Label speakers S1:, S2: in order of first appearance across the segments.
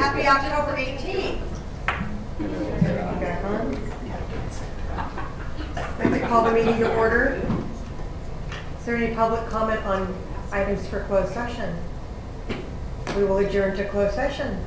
S1: Happy October 18th. Back on. I'd like to call the meeting to order. Is there any public comment on items for closed session? We will adjourn to closed session.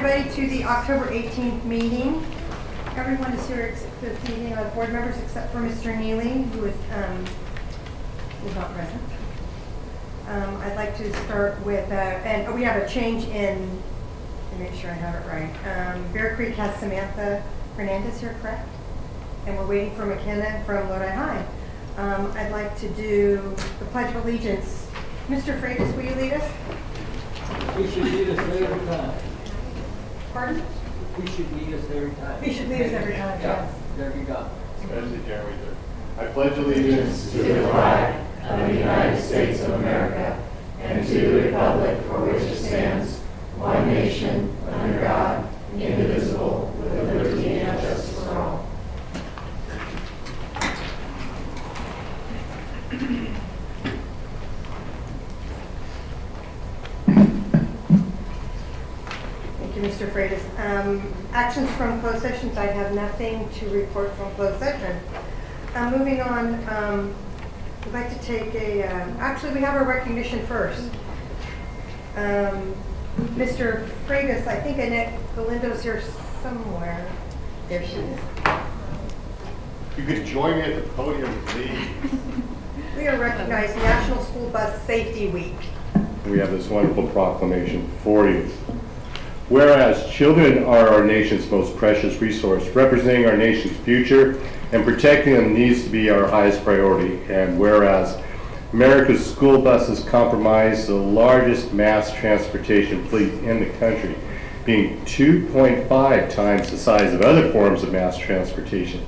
S1: everybody to the October 18th meeting. Everyone is here this evening, board members except for Mr. Neely, who is not present. I'd like to start with, and we have a change in, to make sure I have it right. Bear Creek has Samantha Hernandez here, correct? And we're waiting for McKenna from Lodi High. I'd like to do the Pledge of Allegiance. Mr. Freitas, will you lead us?
S2: He should lead us every time.
S1: Pardon?
S2: He should lead us every time.
S1: He should lead us every time, yes.
S2: There you go.
S3: Especially Jeremy. I pledge allegiance
S4: to the flag of the United States of America and to the republic for which it stands, one nation, under God, indivisible, with liberty and justice for all.
S1: Thank you, Mr. Freitas. Actions from closed sessions, I have nothing to report from closed session. Moving on, we'd like to take actually we have a recognition first. Mr. Freitas, I think Annette Galindo's here somewhere. There she is.
S3: You could join me at the podium, please.
S1: We are recognizing National School Bus Safety Week.
S3: We have this wonderful proclamation for you. Whereas children are our nation's most precious resource, representing our nation's future and protecting them needs to be our highest priority. And whereas America's school buses comprise the largest mass transportation fleet in the country, being 2.5 times the size of other forms of mass transportation,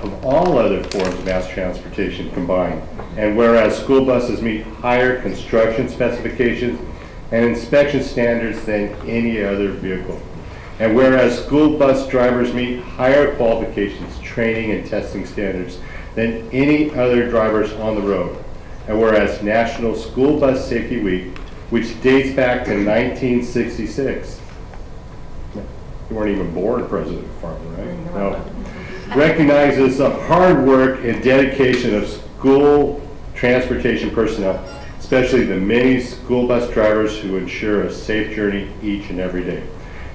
S3: of all other forms of mass transportation combined. And whereas school buses meet higher construction specifications and inspection standards than any other vehicle. And whereas school bus drivers meet higher qualifications, training, and testing standards than any other drivers on the road. And whereas National School Bus Safety Week, which dates back to 1966, you weren't even born, President Farmer, right? No. Recognizes the hard work and dedication of school transportation personnel, especially the many school bus drivers who ensure a safe journey each and every day.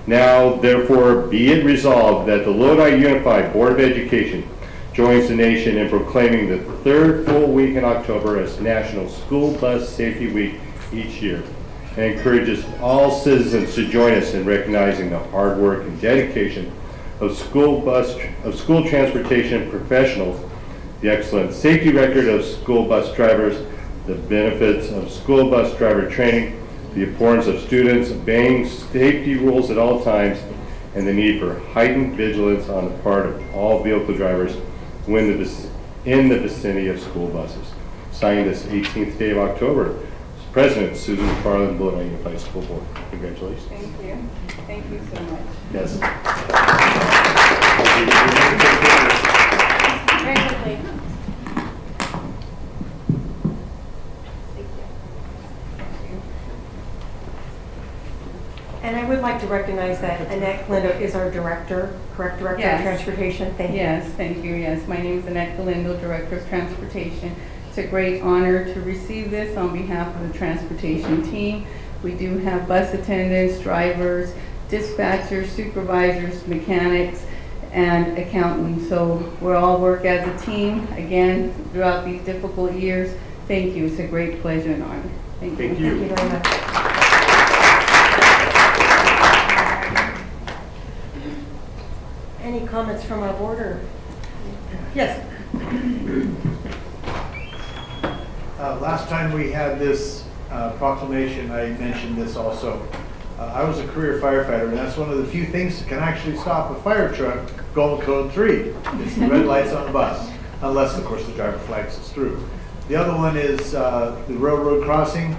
S3: Now, therefore, be it resolved that the Lodi Unified Board of Education joins the nation in proclaiming the third full week in October as National School Bus Safety Week each year, and encourages all citizens to join us in recognizing the hard work and dedication of school transportation professionals, the excellent safety record of school bus drivers, the benefits of school bus driver training, the importance of students obeying safety rules at all times, and the need for heightened vigilance on the part of all vehicle drivers when in the vicinity of school buses. Signed this 18th day of October, President Susan McFarland, Lodi Unified School Board. Congratulations.
S5: Thank you. Thank you so much.
S3: Yes.
S5: Very quickly.
S1: And I would like to recognize that Annette Galindo is our director, correct, Director
S5: Yes.
S1: of Transportation. Thank you.
S5: Yes, thank you. Yes, my name is Annette Galindo, Director of Transportation. It's a great honor to receive this on behalf of the transportation team. We do have bus attendants, drivers, dispatchers, supervisors, mechanics, and accountants. So we all work as a team, again, throughout these difficult years. Thank you. It's a great pleasure and honor. Thank you.
S3: Thank you.
S1: Thank you very much. Any comments from our board or? Yes.
S6: Last time we had this proclamation, I mentioned this also. I was a career firefighter, and that's one of the few things that can actually stop a fire truck going code 3. It's the red lights on the bus, unless, of course, the driver flags us through. The other one is the railroad crossing.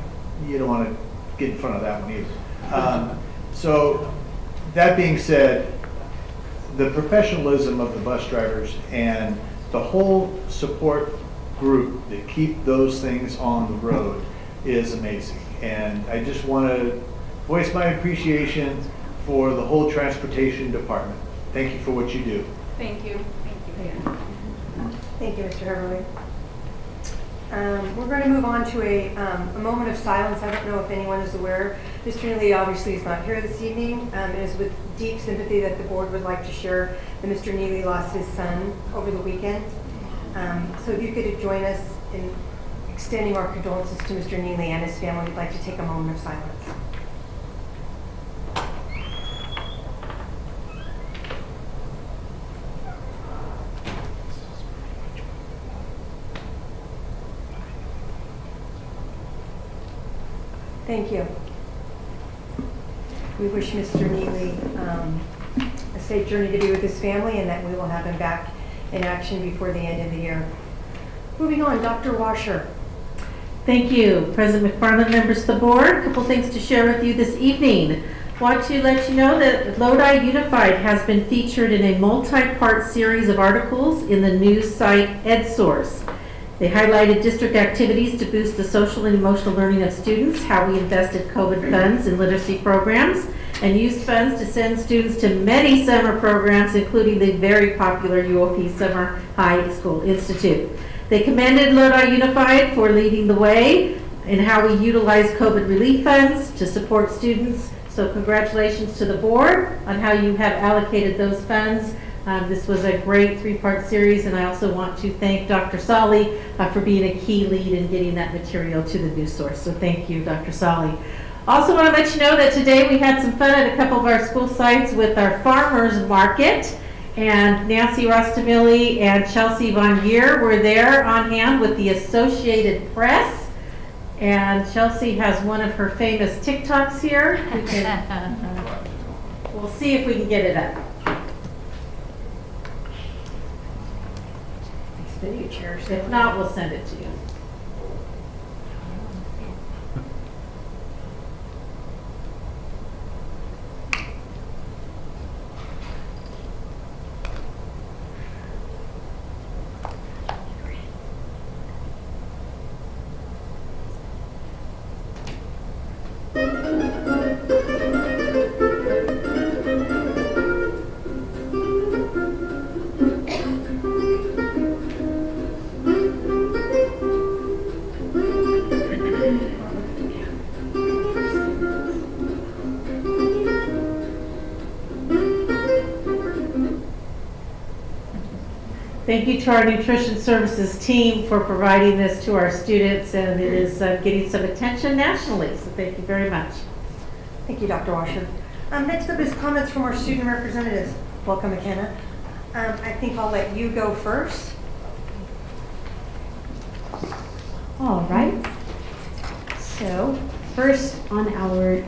S6: You don't want to get in front of that one either. So that being said, the professionalism of the bus drivers and the whole support group that keep those things on the road is amazing. And I just want to voice my appreciation for the whole transportation department. Thank you for what you do.
S5: Thank you. Thank you.
S1: Thank you, Mr. Heverly. We're going to move on to a moment of silence. I don't know if anyone is aware Mr. Neely obviously is not here this evening. It is with deep sympathy that the board would like to share that Mr. Neely lost his son over the weekend. So if you could join us in extending our condolences to Mr. Neely and his family, we'd like to take a moment of silence. Thank you. We wish Mr. Neely a safe journey to be with his family and that we will have him back in action before the end of the year. Moving on, Dr. Washer.
S7: Thank you, President McFarland, members of the board. A couple things to share with you this evening. Want to let you know that Lodi Unified has been featured in a multi-part series of articles in the news site EdSource. They highlighted district activities to boost the social and emotional learning of students, how we invested COVID funds in literacy programs, and used funds to send students to many summer programs, including the very popular UOP Summer High School Institute. They commended Lodi Unified for leading the way in how we utilize COVID relief funds to support students. So congratulations to the board on how you have allocated those funds. This was a great three-part series, and I also want to thank Dr. Solly for being a key lead in getting that material to the news source. So thank you, Dr. Solly. Also want to let you know that today we had some fun at a couple of our school sites with our farmers market, and Nancy Rostamilli and Chelsea Von Gier were there on hand with the Associated Press. And Chelsea has one of her famous TikToks here. We'll see if we can get it up.
S1: Video chairs.
S7: If not, we'll send it to you. Thank you to our nutrition services team for providing this to our students, and it is getting some attention nationally, so thank you very much.
S1: Thank you, Dr. Washer. Next up is comments from our student representatives. Welcome, McKenna. I think I'll let you go first.
S8: All right. So, first on our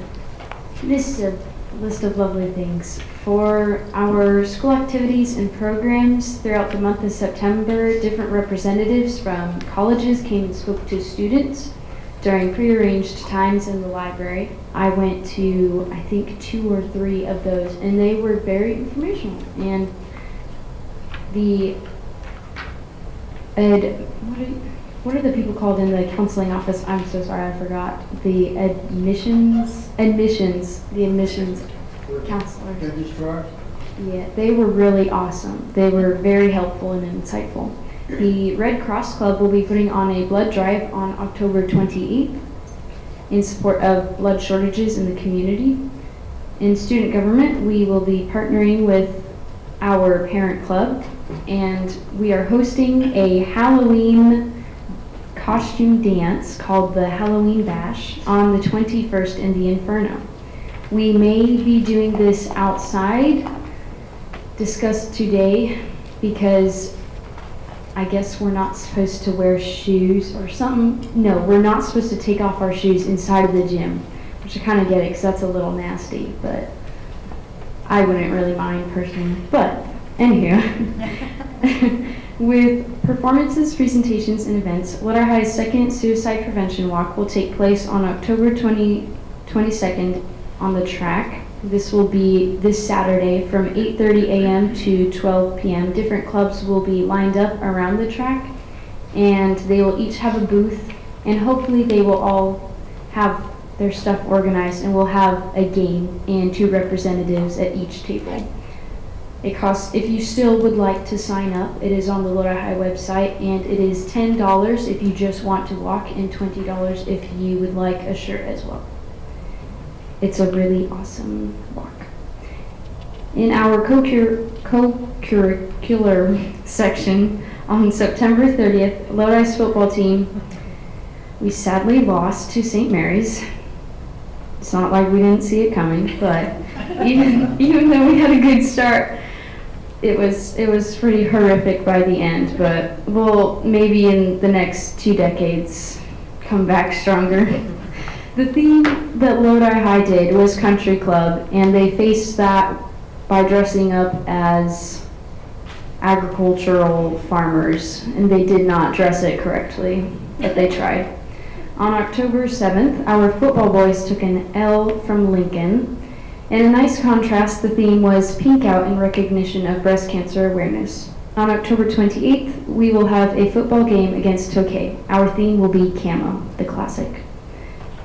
S8: list of lovely things. For our school activities and programs throughout the month of September, different representatives from colleges came and spoke to students during prearranged times in the library. I went to, I think, 2 or 3 of those, and they were very informational. And the what are the people called in the counseling office? I'm so sorry, I forgot. The admissions counselors.
S2: Registrars?
S8: Yeah, they were really awesome. They were very helpful and insightful. The Red Cross Club will be putting on a blood drive on October 28th in support of blood shortages in the community. In student government, we will be partnering with our parent club, and we are hosting a Halloween costume dance called the Halloween Bash on the 21st in the Inferno. We may be doing this outside, discussed today, because I guess we're not supposed to wear shoes or something. No, we're not supposed to take off our shoes inside of the gym, which I kind of get it because that's a little nasty, but I wouldn't really mind personally. But anywho, with performances, presentations, and events, Lodi High's second suicide prevention walk will take place on October 22nd on the track. This will be this Saturday from 8:30 a.m. to 12 p.m. Different clubs will be lined up around the track, and they will each have a booth, and hopefully they will all have their stuff organized, and we'll have a game and 2 representatives at each table. It costs, if you still would like to sign up, it is on the Lodi High website, and it is $10 if you just want to walk and $20 if you would like a shirt as well. It's a really awesome walk. In our co-curricular section on September 30th, Lodi's football team, we sadly lost to St. Mary's. It's not like we didn't see it coming, but even though we had a good start, it was pretty horrific by the end, but we'll maybe in the next 2 decades come back stronger. The theme that Lodi High did was country club, and they faced that by dressing up as agricultural farmers, and they did not dress it correctly, but they tried. On October 7th, our football boys took an L from Lincoln. In a nice contrast, the theme was Pink Out in recognition of breast cancer awareness. On October 28th, we will have a football game against Tokay. Our theme will be Camo, the classic.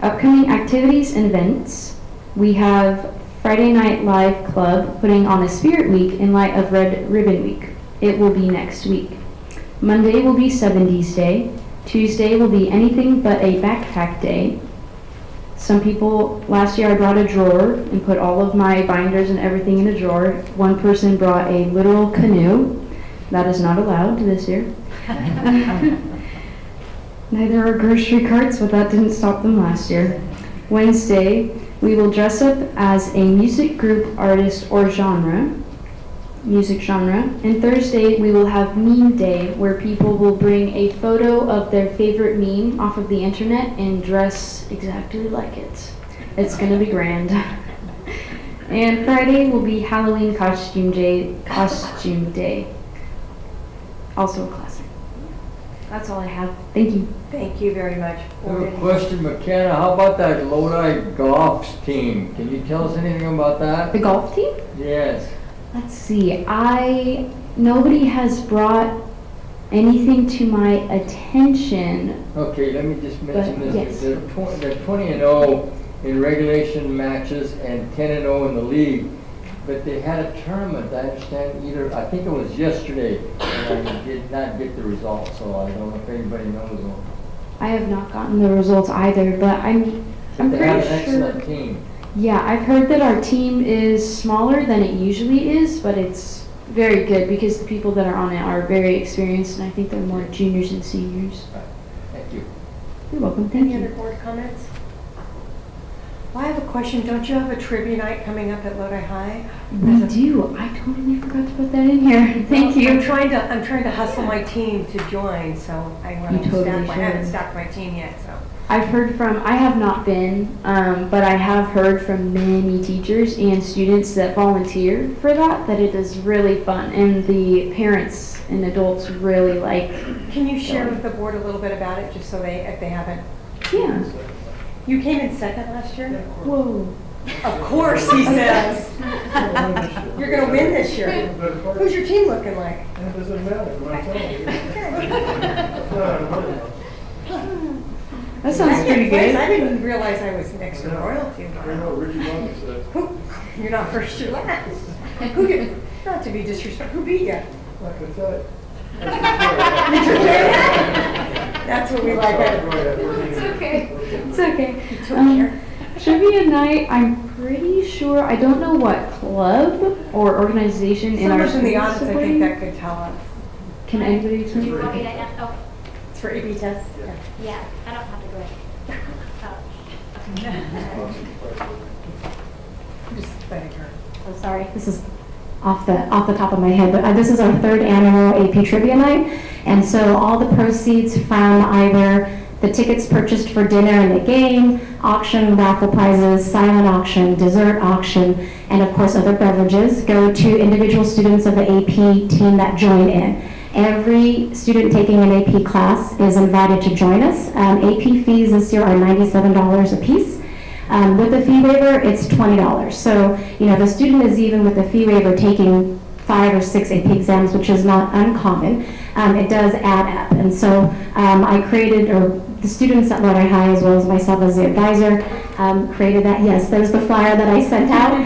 S8: Upcoming activities and events. We have Friday Night Live Club putting on a Spirit Week in light of Red Ribbon Week. It will be next week. Monday will be 70s Day. Tuesday will be anything but a backpack day. Some people, last year I brought a drawer and put all of my binders and everything in a drawer. One person brought a literal canoe. That is not allowed this year. Neither are grocery carts, but that didn't stop them last year. Wednesday, we will dress up as a music group, artist, or music genre. And Thursday, we will have Meme Day, where people will bring a photo of their favorite meme off of the internet and dress exactly like it. It's gonna be grand. And Friday will be Halloween costume day. Also a classic. That's all I have. Thank you.
S1: Thank you very much.
S2: I have a question, McKenna. How about that Lodi golf team? Can you tell us anything about that?
S8: The golf team?
S2: Yes.
S8: Let's see. Nobody has brought anything to my attention.
S2: Okay, let me just mention
S8: But,
S2: this.
S8: yes.
S2: They're 20-0 in regulation matches and 10-0 in the league. But they had a tournament, I understand, I think it was yesterday, and I did not get the results, so I don't know if anybody knows them.
S8: I have not gotten the results either, but I'm
S2: But they have
S8: pretty
S2: an
S8: sure.
S2: excellent team.
S8: Yeah, I've heard that our team is smaller than it usually is, but it's very good because the people that are on it are very experienced, and I think they're more juniors and seniors.
S2: Right. Thank you.
S8: You're welcome. Thank
S1: Any other
S8: you.
S1: board comments? Well, I have a question. Don't you have a trivia night coming up at Lodi High?
S8: We do. I totally forgot to put that in here. Thank
S1: Well,
S8: you.
S1: I'm trying to hustle my team to join, so I want
S8: You
S1: to
S8: totally
S1: stack. I haven't
S8: should.
S1: stacked my team yet, so.
S8: I have not been, but I have heard from many teachers and students that volunteer for that it is really fun, and the parents and adults really like.
S1: Can you share with the board a little bit about it, just so if they haven't?
S8: Yeah.
S1: You came in second last year?
S8: Whoa.
S1: Of course, he says. You're gonna win this year. Who's your team looking like?
S6: It doesn't matter, what I'm telling you.
S8: That sounds pretty
S1: I
S8: good.
S1: didn't realize I was next to royalty.
S6: I know, Richie Monty said.
S1: You're not first, you're last. Not to be disrespectful, who beat you?
S6: I can tell you.
S1: That's what we like.
S8: It's okay. It's okay.
S1: You took care.
S8: Trivia night, I'm pretty sure, I don't know what club or organization in our
S1: Someone in the
S8: school
S1: audience, I
S8: supporting.
S1: think that could tell us.
S8: Can anybody tell
S9: Do
S8: me?
S9: you want me to, oh,
S1: It's for AB tests?
S9: yeah, I don't have to go ahead.
S1: Just letting her.
S10: Oh, sorry, this is off the top of my head, but this is our third annual AP Trivia Night. And so all the proceeds from either the tickets purchased for dinner and the game, auction, raffle prizes, silent auction, dessert auction, and of course other beverages go to individual students of the AP team that join in. Every student taking an AP class is invited to join us. AP fees this year are $97 a piece. With the fee waiver, it's $20. So, the student is even with the fee waiver taking 5 or 6 AP exams, which is not uncommon. It does add up. And so I created, or the students at Lodi High, as well as myself as the advisor, created that. Yes, there's the flyer that I sent out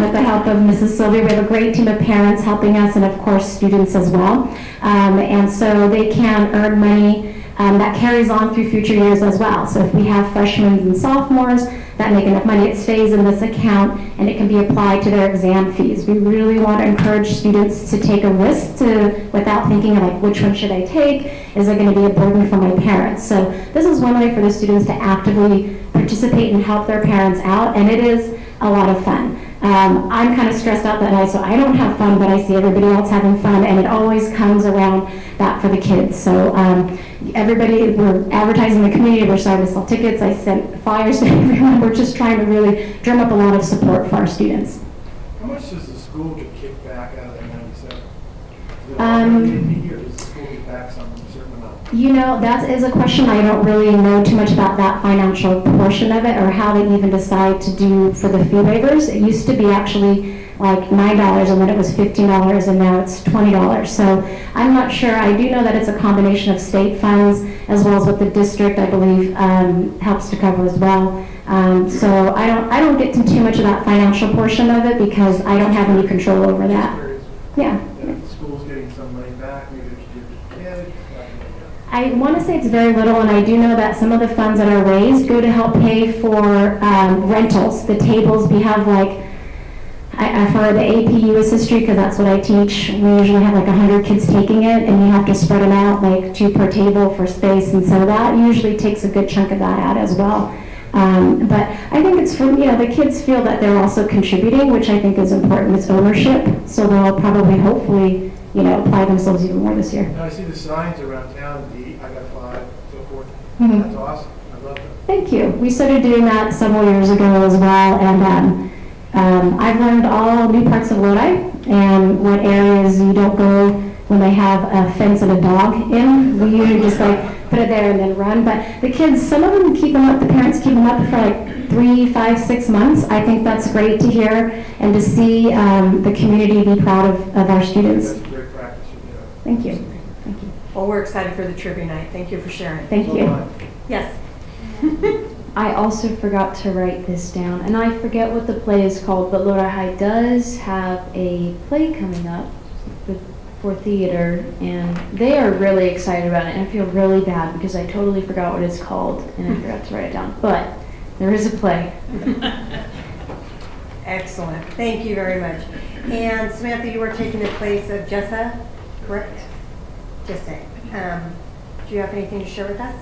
S10: with the help of Mrs. Sylvia. We have a great team of parents helping us, and of course students as well. And so they can earn money that carries on through future years as well. So if we have freshmen and sophomores that make enough money, it stays in this account and it can be applied to their exam fees. We really want to encourage students to take a risk without thinking of like, which one should I take? Is it going to be a burden for my parents? So this is one way for the students to actively participate and help their parents out, and it is a lot of fun. I'm kind of stressed out that night, so I don't have fun, but I see everybody else having fun, and it always comes around that for the kids. So everybody, we're advertising the community, we're starting to sell tickets, I sent flyers to everyone, we're just trying to really drum up a lot of support for our students.
S6: How much does the school get kicked back out of that 97? Is it
S10: Um,
S6: already in the year, does the school get back some certain amount?
S10: You know, that is a question. I don't really know too much about that financial portion of it or how they even decide to do for the fee waivers. It used to be actually like $9 and then it was $15 and now it's $20. So I'm not sure. I do know that it's a combination of state funds as well as what the district, I believe, helps to cover as well. So I don't get to too much of that financial portion of it because I don't have any control over that. Yeah.
S6: If the school's getting some money back, maybe they should give it to kids.
S10: I want to say it's very little, and I do know that some of the funds that are raised go to help pay for rentals. The tables, we have like, for the AP US history, because that's what I teach, we usually have like 100 kids taking it, and you have to spread them out like 2 per table for space, and so that usually takes a good chunk of that out as well. But I think it's from, the kids feel that they're also contributing, which I think is important. It's ownership, so they'll probably, hopefully, apply themselves even more this year.
S6: Now I see the signs around town, I got 5, so forth.
S10: Mhm.
S6: That's awesome. I love that.
S10: Thank you. We started doing that several years ago as well, and I've learned all new parts of Lodi and what areas you don't go when they have a fence and a dog in. We usually just like put it there and then run. But the kids, some of them keep them up, the parents keep them up for like 3, 5, 6 months. I think that's great to hear and to see the community be proud of our students.
S6: That's great practice.
S10: Thank you. Thank you.
S1: Well, we're excited for the trivia night. Thank you for sharing.
S10: Thank you.
S1: Yes.
S8: I also forgot to write this down, and I forget what the play is called, but Lodi High does have a play coming up for theater, and they are really excited about it, and I feel really bad because I totally forgot what it's called, and I forgot to write it down, but there is a play.
S1: Excellent. Thank you very much. And Samantha, you are taking the place of Jessa, correct? Jessa. Do you have anything to share with us?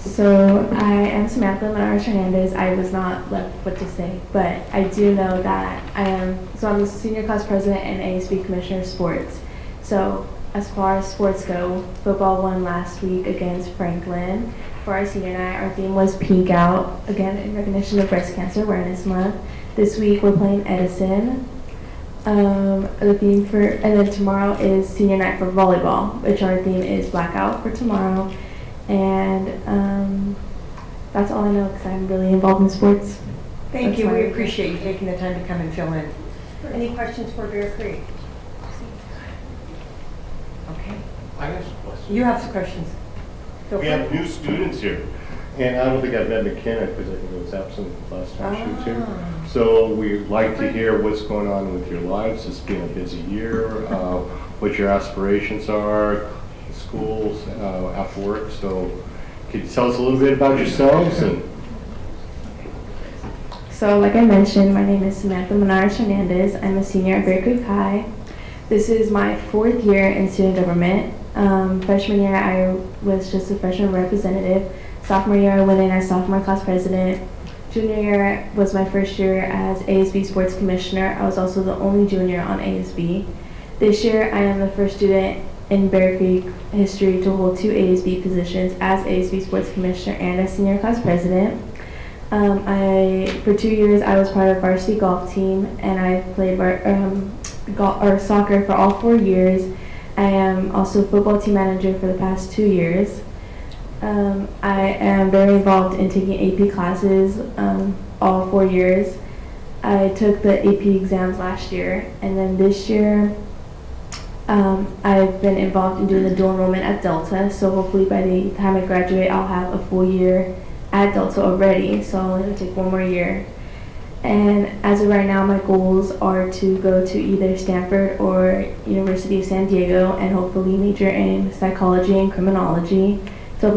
S11: So I am Samantha Menarez Hernandez. I was not left what to say, but I do know that I'm the senior class president and ASB commissioner of sports. So as far as sports go, football won last week against Franklin. For our senior night, our theme was Pink Out, again in recognition of Breast Cancer Awareness Month. This week we're playing Edison. The theme and then tomorrow is senior night for volleyball, which our theme is Blackout for tomorrow. And that's all I know because I'm really involved in sports.
S1: Thank you. We appreciate you taking the time to come and fill in. Any questions for Bear Creek? Okay.
S3: I have some questions.
S1: You have some questions. Feel
S3: We
S1: free.
S3: have new students here, and I don't think I've met McKenna because I think it was absent last time she was here.
S1: Ah.
S3: So we'd like to hear what's going on with your lives. It's been a busy year, what your aspirations are, schools, after work. So could you tell us a little bit about yourselves? And
S11: So like I mentioned, my name is Samantha Menarez Hernandez. I'm a senior at Bear Creek High. This is my 4th year in student government. Freshman year, I was just a freshman representative. Sophomore year, I went in as sophomore class president. Junior year was my first year as ASB sports commissioner. I was also the only junior on ASB. This year, I am the first student in Bear Creek history to hold 2 ASB positions as ASB sports commissioner and as senior class president. For 2 years, I was part of varsity golf team, and I played soccer for all 4 years. I am also football team manager for the past 2 years. I am very involved in taking AP classes all 4 years. I took the AP exams last year, and then this year I've been involved in doing the dual enrollment at Delta, so hopefully by the time I graduate I'll have a full year at Delta already, so I'm going to take 1 more year. And as of right now, my goals are to go to either Stanford or University of San Diego and hopefully major in psychology and criminology to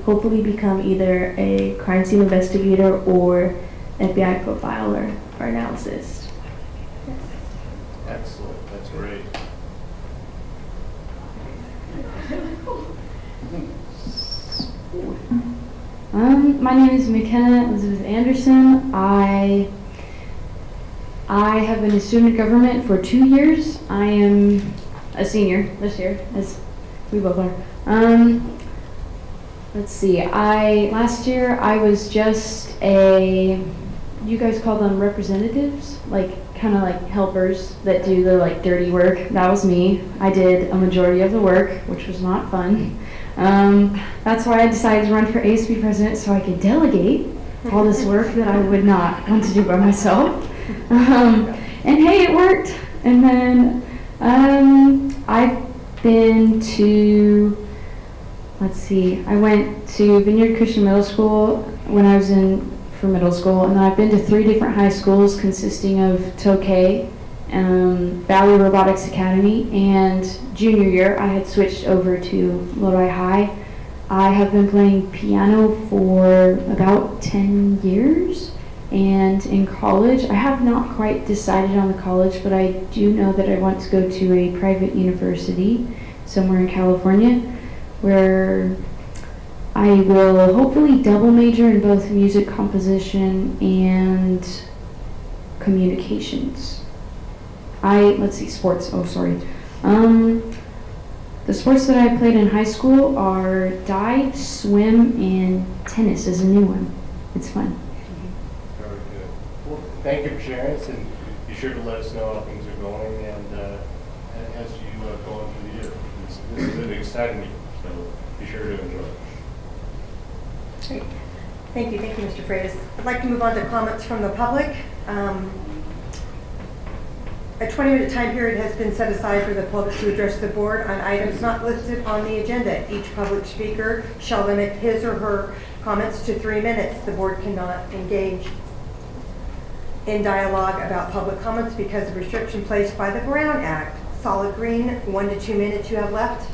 S11: hopefully become either a crime scene investigator or FBI profiler or analyst.
S3: Excellent, that's great.
S8: My name is McKenna Elizabeth Anderson. I have been a student government for 2 years. I am a senior this year, as we both are. Let's see. Last year I was just you guys call them representatives, kind of like helpers that do the dirty work. That was me. I did a majority of the work, which was not fun. That's why I decided to run for ASB president, so I could delegate all this work that I would not want to do by myself. And hey, it worked. And then I've been to, I went to Vineyard Christian Middle School when I was for middle school, and then I've been to 3 different high schools consisting of Tokay, Valley Robotics Academy, and junior year I had switched over to Lodi High. I have been playing piano for about 10 years, and in college, I have not quite decided on the college, but I do know that I want to go to a private university somewhere in California, where I will hopefully double major in both music composition and communications. Sports. Oh, sorry. The sports that I played in high school are dive, swim, and tennis is a new one. It's fun.
S3: Very good. Well, thank you for sharing this, and be sure to let us know how things are going, and as you go on through the year. This is an exciting year, so be sure to enjoy it.
S1: Great. Thank you, Mr. Freitas. I'd like to move on to comments from the public. A 20-minute time period has been set aside for the public to address the board on items not listed on the agenda. Each public speaker shall limit his or her comments to 3 minutes. The board cannot engage in dialogue about public comments because of restriction placed by the Brown Act. Solid green, 1 to 2 minutes you have left.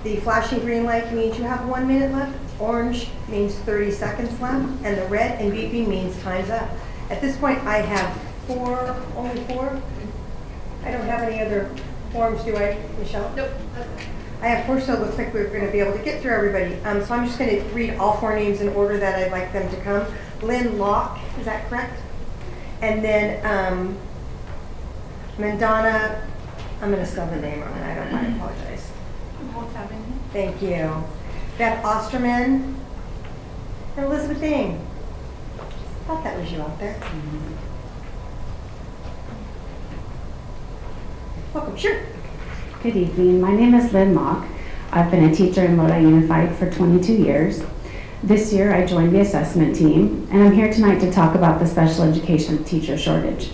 S1: The flashing green light means you have 1 minute left. Orange means 30 seconds left. And the red and beeping means time's up. At this point, I have only four. I don't have any other forms, do I, Michelle? Nope. I have 4, so it looks like we're going to be able to get through everybody. So I'm just going to read all 4 names in order that I'd like them to come. Lynn Locke, is that correct? And then Mandana, I'm going to spell the name wrong, and I apologize. Thank you. Beth Osterman and Elizabeth Ding. Thought that was you out there. Welcome, sure.
S12: Good evening. My name is Lynn Mock. I've been a teacher in Lodi Unified for 22 years. This year I joined the assessment team, and I'm here tonight to talk about the special education teacher shortage.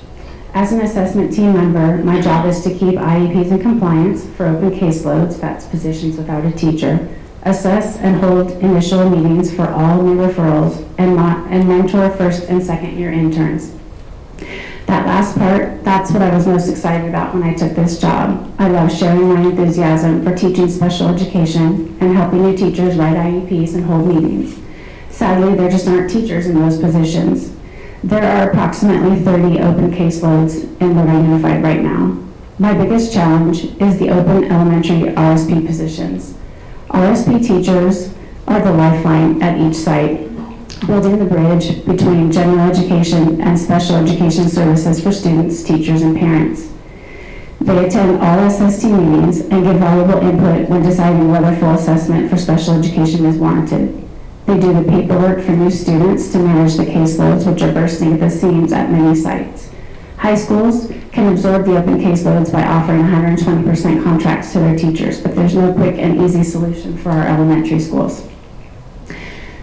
S12: As an assessment team member, my job is to keep IEPs in compliance for open caseloads, that's positions without a teacher, assess and hold initial meetings for all new referrals, and mentor first and second year interns. That last part, that's what I was most excited about when I took this job. I love sharing my enthusiasm for teaching special education and helping new teachers write IEPs and hold meetings. Sadly, there just aren't teachers in those positions. There are approximately 30 open caseloads in Lodi Unified right now. My biggest challenge is the open elementary RSP positions. RSP teachers are the lifeline at each site, building the bridge between general education and special education services for students, teachers, and parents. They attend all SST meetings and give valuable input when deciding whether full assessment for special education is warranted. They do the paperwork for new students to manage the caseloads, which are bursting at the seams at many sites. High schools can absorb the open caseloads by offering 120% contracts to their teachers, but there's no quick and easy solution for our elementary schools.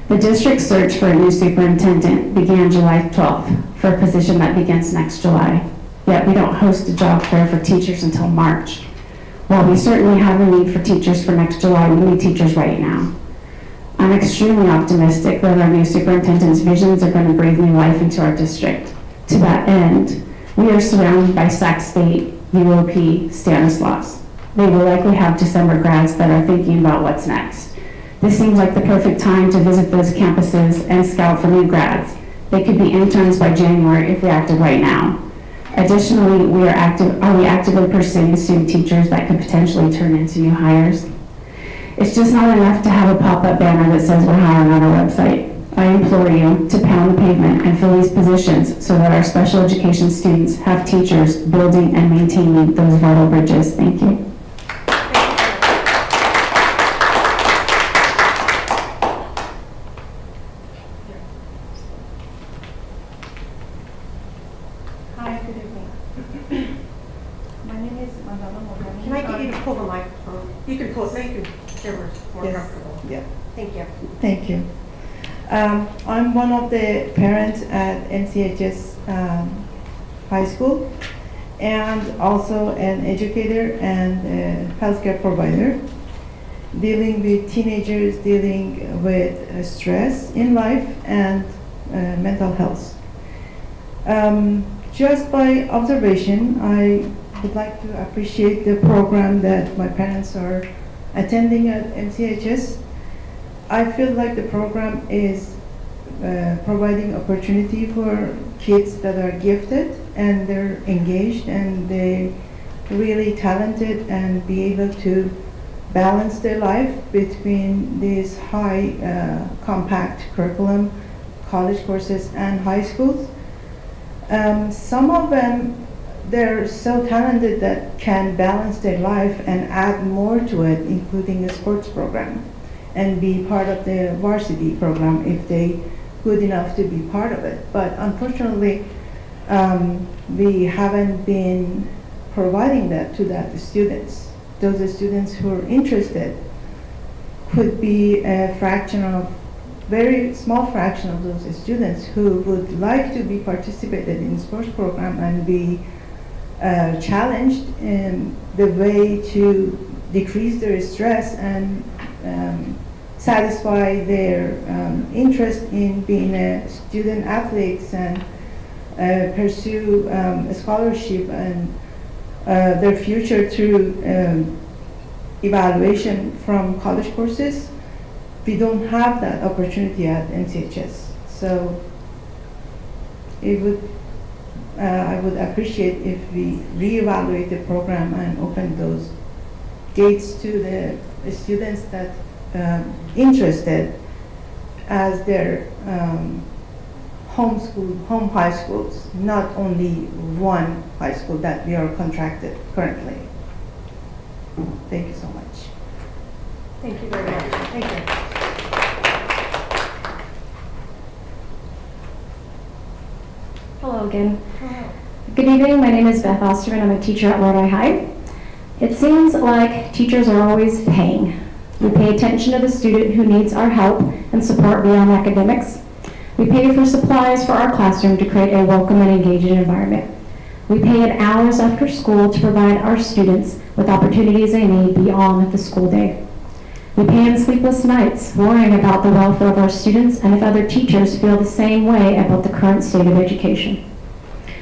S12: The district search for a new superintendent began July 12th for a position that begins next July. Yet we don't host a job fair for teachers until March. While we certainly have a need for teachers for next July, we need teachers right now. I'm extremely optimistic that our new superintendent's visions are going to breathe new life into our district. To that end, we are surrounded by Sac State, UOP, Stanislaus. They will likely have December grads that are thinking about what's next. This seems like the perfect time to visit those campuses and scout for new grads. They could be interns by January if we acted right now. Additionally, are we actively pursuing student teachers that could potentially turn into new hires? It's just not enough to have a pop-up banner that says we're hiring on our website. I implore you to pound the pavement and fill these positions so that our special education students have teachers building and maintaining those vital bridges. Thank you.
S1: Hi, good evening. My name is Mandala Morgani. Can I get you to pull the microphone? You can pull it, make your camera more
S13: Yes.
S1: comfortable.
S13: Yeah.
S1: Thank you.
S13: Thank you. I'm one of the parents at MCHS High School and also an educator and a healthcare provider, dealing with teenagers, dealing with stress in life and mental health. Just by observation, I would like to appreciate the program that my parents are attending at MCHS. I feel like the program is providing opportunity for kids that are gifted and they're engaged and they're really talented and be able to balance their life between this high compact curriculum, college courses and high schools. Some of them, they're so talented that can balance their life and add more to it, including a sports program, and be part of the varsity program if they good enough to be part of it. But unfortunately, we haven't been providing that to the students. Those students who are interested could be a fraction of, very small fraction of those students who would like to be participated in sports program and be challenged in the way to decrease their stress and satisfy their interest in being a student athletes and pursue a scholarship and their future through evaluation from college courses. We don't have that opportunity at MCHS. So it would, I would appreciate if we reevaluate the program and open those gates to the students that interested as their home high schools, not only one high school that we are contracted currently. Thank you so much.
S1: Thank you very much. Thank you.
S10: Hello again.
S1: Hello.
S10: Good evening, my name is Beth Osterman. I'm a teacher at Lodi High. It seems like teachers are always paying. We pay attention to the student who needs our help and support beyond academics. We pay for supplies for our classroom to create a welcome and engaging environment. We pay at hours after school to provide our students with opportunities they need beyond the school day. We pay in sleepless nights, worrying about the welfare of our students and if other teachers feel the same way about the current state of education.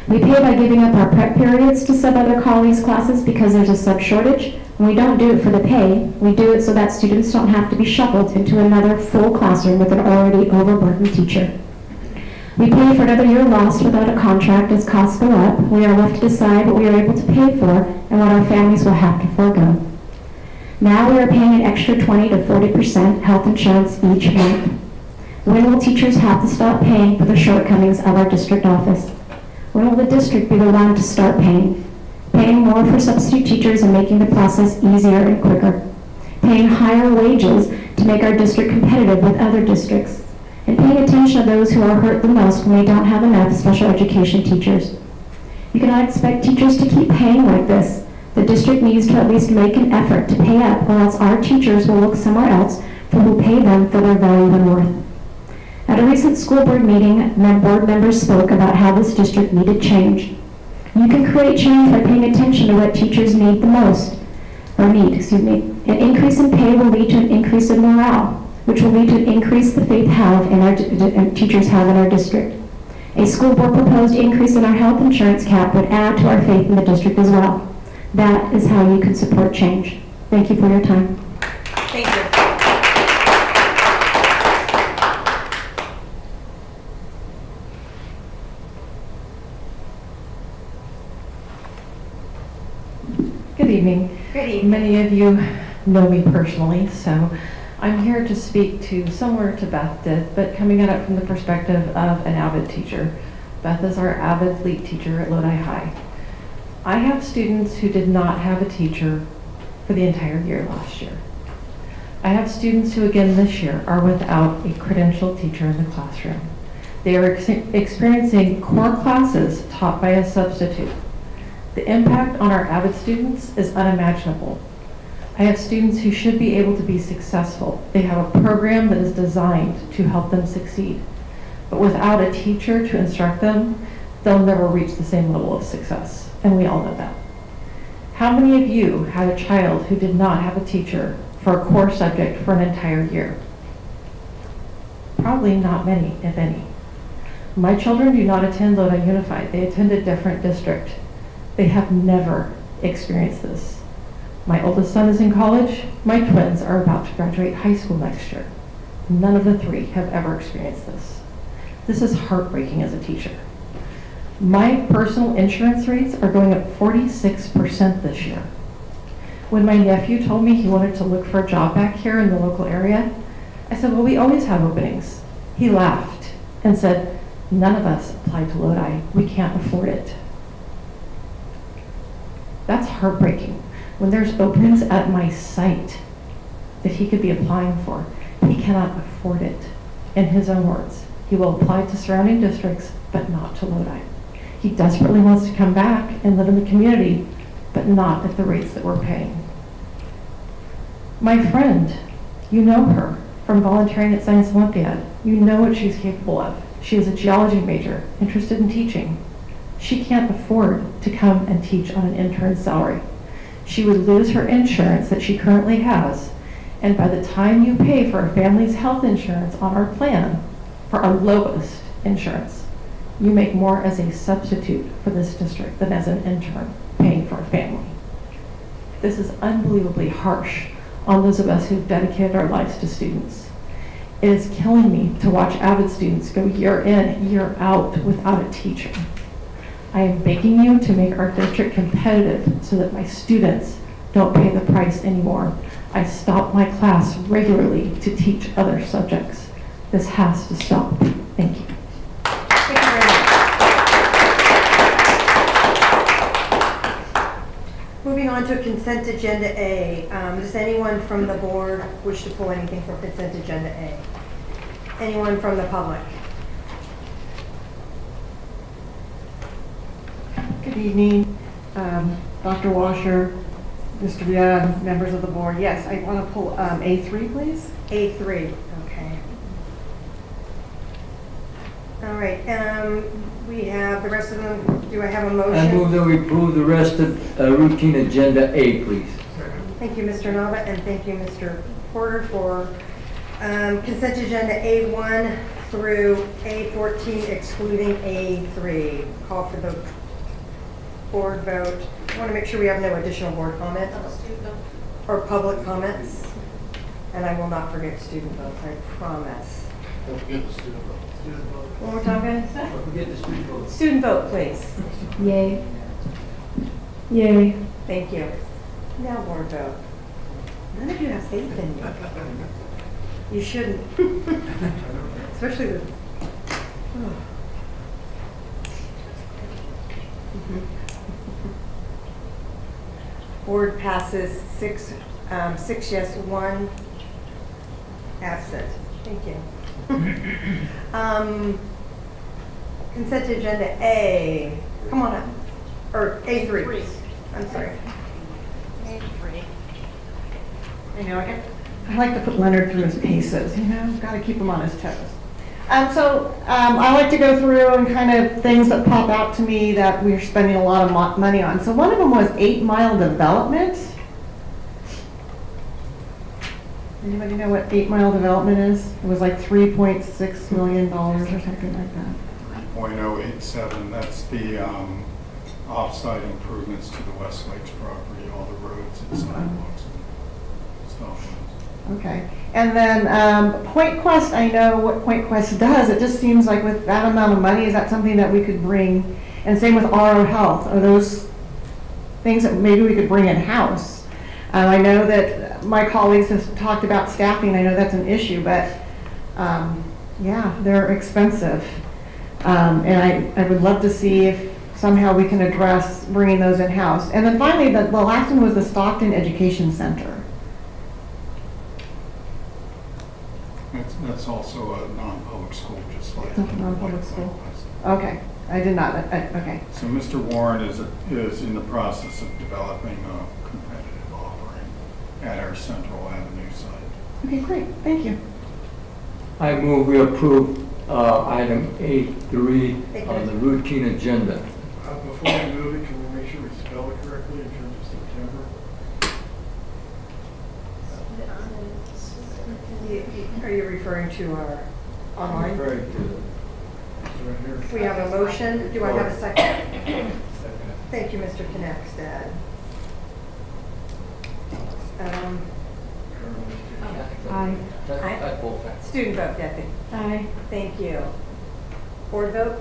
S10: We pay by giving up our prep periods to sub other colleagues' classes because there's a sub shortage, and we don't do it for the pay. We do it so that students don't have to be shuffled into another full classroom with an already overburdened teacher. We pay for another year lost without a contract as costs go up. We are left to decide what we are able to pay for and what our families will have to forego. Now we are paying an extra 20 to 40% health insurance each month. When will teachers have to stop paying for the shortcomings of our district office? When will the district be the one to start paying? Paying more for substitute teachers and making the process easier and quicker. Paying higher wages to make our district competitive with other districts. And paying attention to those who are hurt the most when we don't have enough special education teachers. You cannot expect teachers to keep paying like this. The district needs to at least make an effort to pay up, or else our teachers will look somewhere else for who pay them for their value and worth. At a recent school board meeting, board members spoke about how this district needed change. You can create change by paying attention to what teachers need the most, or need, excuse me. An increase in pay will lead to an increase in morale, which will lead to an increase the faith teachers have in our district. A school board proposed increase in our health insurance cap would add to our faith in the district as well. That is how you can support change. Thank you for your time.
S1: Thank you.
S14: Good evening.
S1: Good evening.
S14: Many of you know me personally, so I'm here to speak to similar to Beth did, but coming at it from the perspective of an avid teacher. Beth is our avid lead teacher at Lodi High. I have students who did not have a teacher for the entire year last year. I have students who again this year are without a credentialed teacher in the classroom. They are experiencing core classes taught by a substitute. The impact on our avid students is unimaginable. I have students who should be able to be successful. They have a program that is designed to help them succeed. But without a teacher to instruct them, they'll never reach the same level of success. And we all know that. How many of you had a child who did not have a teacher for a core subject for an entire year? Probably not many, if any. My children do not attend Lodi Unified. They attend a different district. They have never experienced this. My oldest son is in college. My twins are about to graduate high school next year. None of the three have ever experienced this. This is heartbreaking as a teacher. My personal insurance rates are going up 46% this year. When my nephew told me he wanted to look for a job back here in the local area, I said, well, we always have openings. He laughed and said, none of us apply to Lodi. We can't afford it. That's heartbreaking. When there's openings at my site that he could be applying for, he cannot afford it. In his own words, he will apply to surrounding districts, but not to Lodi. He desperately wants to come back and live in the community, but not at the rates that we're paying. My friend, you know her from volunteering at Science Olympiad. You know what she's capable of. She is a geology major, interested in teaching. She can't afford to come and teach on an intern salary. She would lose her insurance that she currently has, and by the time you pay for a family's health insurance on our plan, for our lowest insurance, you make more as a substitute for this district than as an intern paying for a family. This is unbelievably harsh on those of us who've dedicated our lives to students. It is killing me to watch avid students go year in, year out without a teacher. I am begging you to make our district competitive so that my students don't pay the price anymore. I stop my class regularly to teach other subjects. This has to stop. Thank you.
S1: Thank you very much. Moving on to consent agenda A. Does anyone from the board wish to pull anything from consent agenda A? Anyone from the public?
S15: Good evening, Dr. Washer, Mr. Young, members of the board. Yes, I want to pull A3, please.
S1: A3, okay. All right, we have the rest of them. Do I have a motion?
S2: I move that we approve the rest of routine agenda A, please.
S1: Thank you, Mr. Nava, and thank you, Mr. Porter, for consent agenda A1 through A14, excluding A3. Call for the board vote. I want to make sure we have no additional board comments or public comments. And I will not forget student votes, I promise.
S6: Don't forget the student vote.
S1: One more time, guys.
S2: Don't forget the student vote.
S1: Student vote, please.
S8: Yay.
S1: Yay. Thank you. Now board vote. None of you have faith in me. You shouldn't. Especially with. Board passes six yes, 1 absent. Thank you. Consent agenda A. Come on up. Or A3. I'm sorry. A3.
S15: I know, I like to put Leonard through his paces, you know, got to keep him on his toes. I like to go through and kind of things that pop out to me that we're spending a lot of money on. So one of them was 8 Mile Development. Anybody know what 8 Mile Development is? It was like $3.6 million or something like that.
S16: 1.087, that's the off-site improvements to the West Lakes property, all the roads and sidewalks and stuff.
S15: Okay. And then Point Quest, I know what Point Quest does. It just seems like with that amount of money, is that something that we could bring? And same with RO Health. Are those things that maybe we could bring in-house? I know that my colleagues have talked about staffing. I know that's an issue, but yeah, they're expensive. And I would love to see if somehow we can address bringing those in-house. And then finally, the last one was the Stockton Education Center.
S16: That's also a non-public school, just like.
S15: It's not a non-public school. Okay, I did not, okay.
S16: So Mr. Warren is in the process of developing a competitive offering at our Central Avenue site.
S15: Okay, great, thank you.
S2: I move we approve item A3 on the routine agenda.
S17: Before we move it, can we make sure we spell it correctly in terms of September?
S1: Are you referring to our online?
S2: Referring to
S17: Right here.
S1: We have a motion. Do I have a second? Thank you, Mr. Knapstad.
S8: Aye.
S1: Aye. Student vote, Deputy.
S8: Aye.
S1: Thank you. Board vote?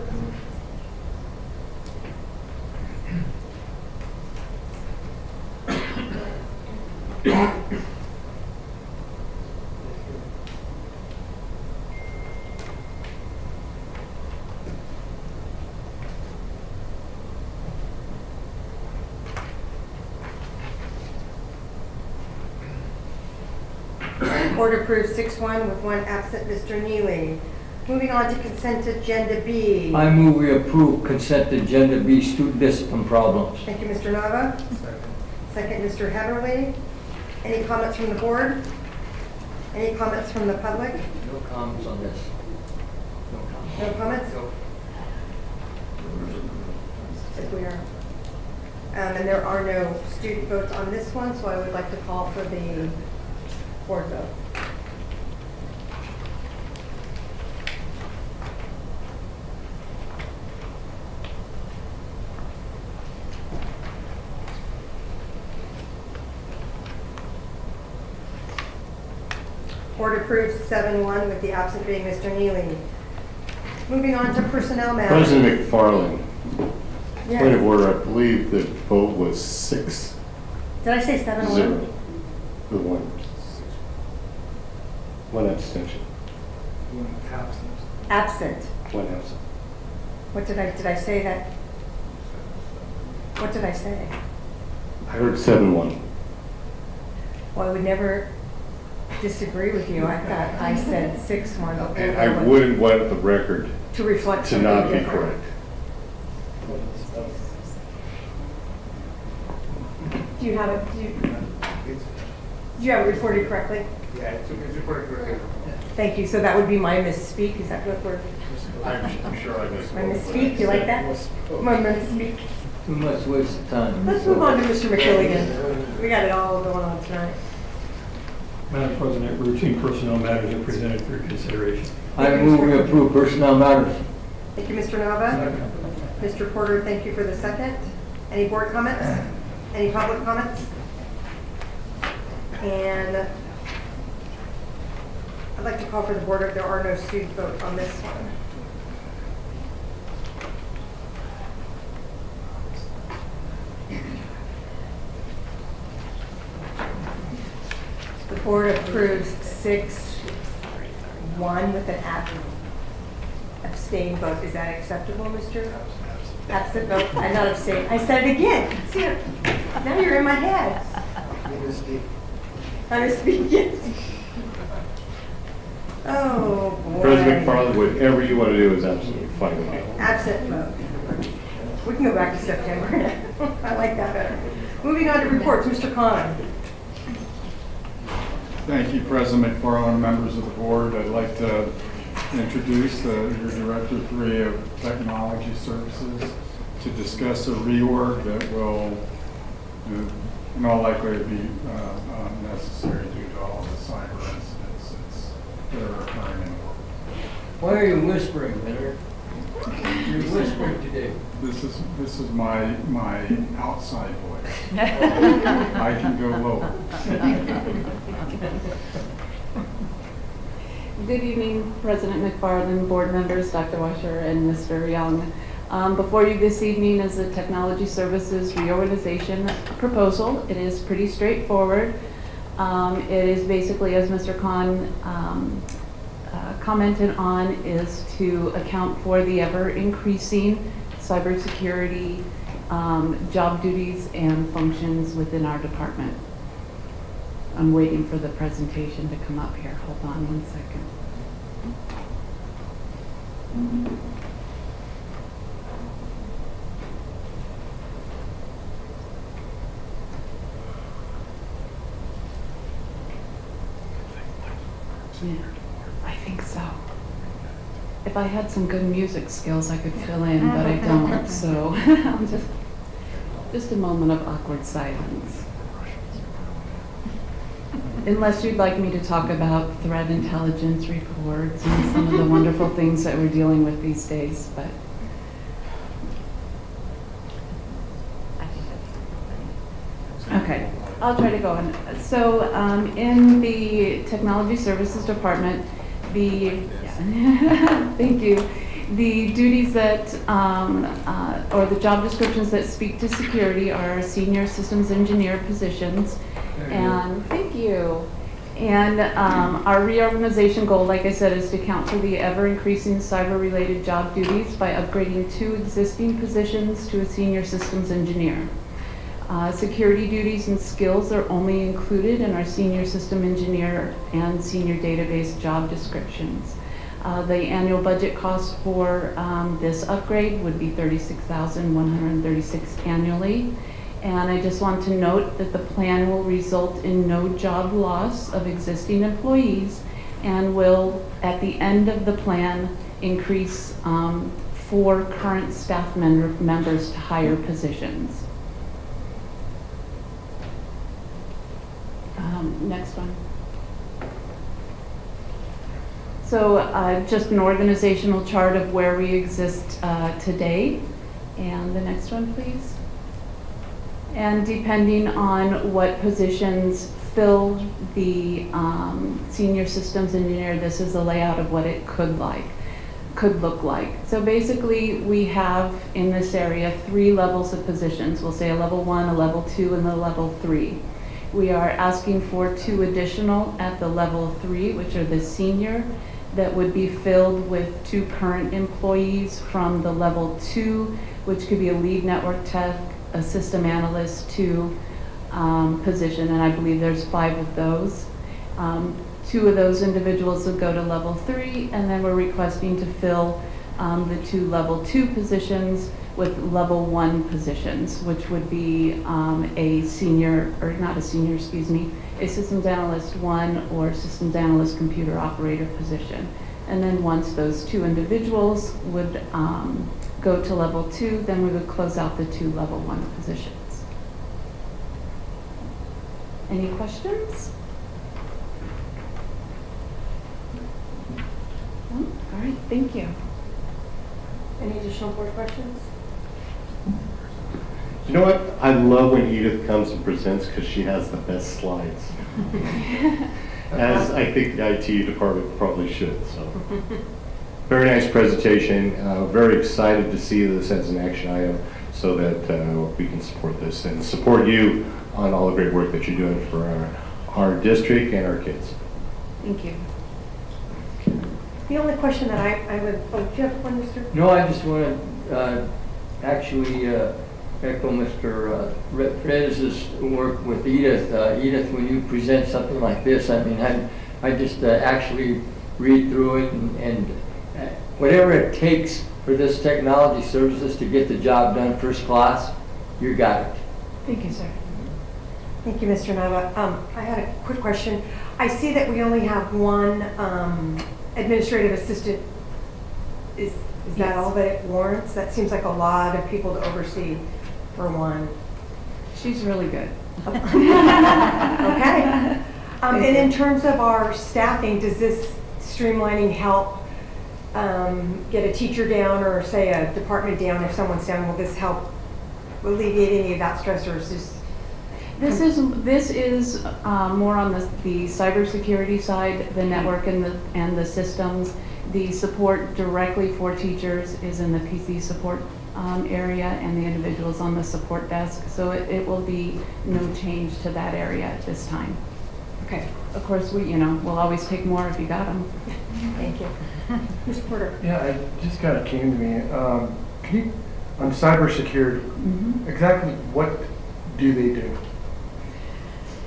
S1: Board approved 6-1 with one absent, Mr. Neely. Moving on to consent agenda B.
S2: I move we approve consent agenda B, student discipline problems.
S1: Thank you, Mr. Nava. Second, Mr. Heatherly. Any comments from the board? Any comments from the public?
S2: No comments on this.
S1: No comments? If we are. And there are no student votes on this one, so I would like to call for the board vote. Board approved 7-1 with the absent being Mr. Neely. Moving on to personnel matters.
S3: President McFarland,
S1: Yes.
S3: point of order, I believe the vote was 6-0.
S1: Did I say 7-1?
S3: The one. One abstention.
S17: One absent.
S1: Absent.
S3: One absent.
S1: What did I say that? What did I say?
S3: I heard 7-1.
S1: Well, I would never disagree with you. I thought I said 6-1.
S3: And I wouldn't want the record
S1: to reflect
S3: to not
S1: something
S3: be
S1: different.
S3: correct.
S1: Do you have it? Do you have it reported correctly?
S17: Yeah, it's reported correctly.
S1: Thank you. So that would be my misspeak. Is that what we're?
S3: I'm sure I missed.
S1: My misspeak. Do you like that? My misspeak.
S2: Too much waste of time.
S1: Let's move on to Mr. McKilligan. We got it all going on tonight.
S18: Madam President, routine personnel matters are presented for consideration.
S2: I move we approve personnel matters.
S1: Thank you, Mr. Nava. Mr. Porter, thank you for the second. Any board comments? Any public comments? And I'd like to call for the board if there are no student votes on this one. The board approves 6-1 with an abstain vote. Is that acceptable, Mr.? Absent vote. I'm not abstain. I said it again. See, now you're in my head. I'm speaking. Oh, boy.
S3: President McFarland, whatever you want to do is absolutely fine with me.
S1: Absent vote. We can go back to September. I like that better. Moving on to reports, Mr. Khan.
S16: Thank you, President McFarland, members of the board. I'd like to introduce your Director 3 of Technology Services to discuss a reorg that will, in all likelihood, be necessary due to all the cyber incidents that are occurring in the world.
S2: Why are you whispering, Leonard? You're whispering today.
S16: This is my outside voice. I can go lower.
S5: Good evening, President McFarland, board members, Dr. Washer, and Mr. Young. Before you this evening is a technology services reorganization proposal. It is pretty straightforward. It is basically, as Mr. Khan commented on, is to account for the ever-increasing cybersecurity job duties and functions within our department. I'm waiting for the presentation to come up here. Hold on one second. Yeah, I think so. If I had some good music skills, I could fill in, but I don't, so I'll just a moment of awkward silence. Unless you'd like me to talk about threat intelligence reports and some of the wonderful things that we're dealing with these days, but. Okay, I'll try to go on. So in the Technology Services Department, thank you. The duties that, or the job descriptions that speak to security are senior systems engineer positions. And thank you. And our reorganization goal, like I said, is to account for the ever-increasing cyber-related job duties by upgrading 2 existing positions to a senior systems engineer. Security duties and skills are only included in our senior system engineer and senior database job descriptions. The annual budget cost for this upgrade would be $36,136 annually. And I just want to note that the plan will result in no job loss of existing employees and will, at the end of the plan, increase 4 current staff members to higher positions. Next one. So just an organizational chart of where we exist today. And the next one, please. And depending on what positions fill the senior systems engineer, this is a layout of what it could look like. So basically, we have in this area 3 levels of positions. We'll say a level 1, a level 2, and a level 3. We are asking for 2 additional at the level 3, which are the senior, that would be filled with 2 current employees from the level 2, which could be a lead network tech, a system analyst 2 position, and I believe there's 5 of those. 2 of those individuals will go to level 3, and then we're requesting to fill the 2 level 2 positions with level 1 positions, which would be a senior, or not a senior, excuse me, a systems analyst 1 or systems analyst computer operator position. And then once those 2 individuals would go to level 2, then we would close out the 2 level 1 positions. Any questions? No? All right, thank you.
S1: Any additional board questions?
S3: You know what? I love when Edith comes and presents because she has the best slides. As I think the IT department probably should, so. Very nice presentation. Very excited to see this as an action item so that we can support this and support you on all the great work that you're doing for our district and our kids.
S5: Thank you.
S1: The only question that I would, do you have one, Mr.?
S2: No, I just want to actually echo Mr. Fred's work with Edith. Edith, when you present something like this, I mean, I just actually read through it and whatever it takes for this technology services to get the job done first class, you got it.
S5: Thank you, sir.
S1: Thank you, Mr. Nava. I had a quick question. I see that we only have 1 administrative assistant. Is that all that it warrants? That seems like a lot of people to oversee for 1.
S5: She's really good.
S1: Okay. And in terms of our staffing, does this streamlining help get a teacher down or say a department down if someone's down? Will this help alleviate any of that stress, or is this?
S5: This is more on the cybersecurity side, the network and the systems. The support directly for teachers is in the PC support area, and the individuals on the support desk. So it will be no change to that area at this time.
S1: Okay.
S5: Of course, we'll always take more if you got them.
S1: Thank you. Mr. Porter.
S17: Yeah, it just kind of came to me. Can you, on cybersecurity, exactly what do they do?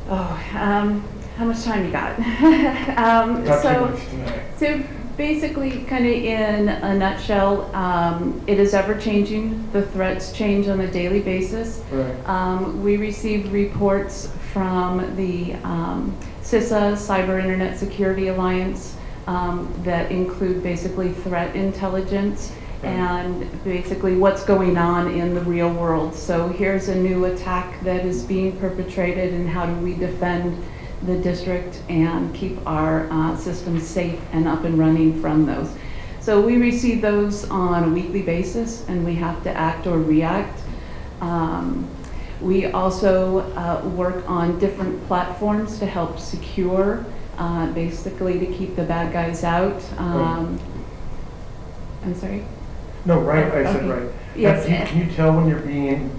S5: Oh, how much time you got?
S17: Not too much tonight.
S5: So basically, kind of in a nutshell, it is ever changing. The threats change on a daily basis.
S17: Right.
S5: We receive reports from the CISA, Cyber Internet Security Alliance, that include basically threat intelligence and basically what's going on in the real world. So here's a new attack that is being perpetrated, and how do we defend the district and keep our systems safe and up and running from those. So we receive those on a weekly basis, and we have to act or react. We also work on different platforms to help secure, basically to keep the bad guys out. I'm sorry?
S17: No, right, I said
S5: Okay.
S17: right.
S5: Yes.
S17: Can you tell when you're being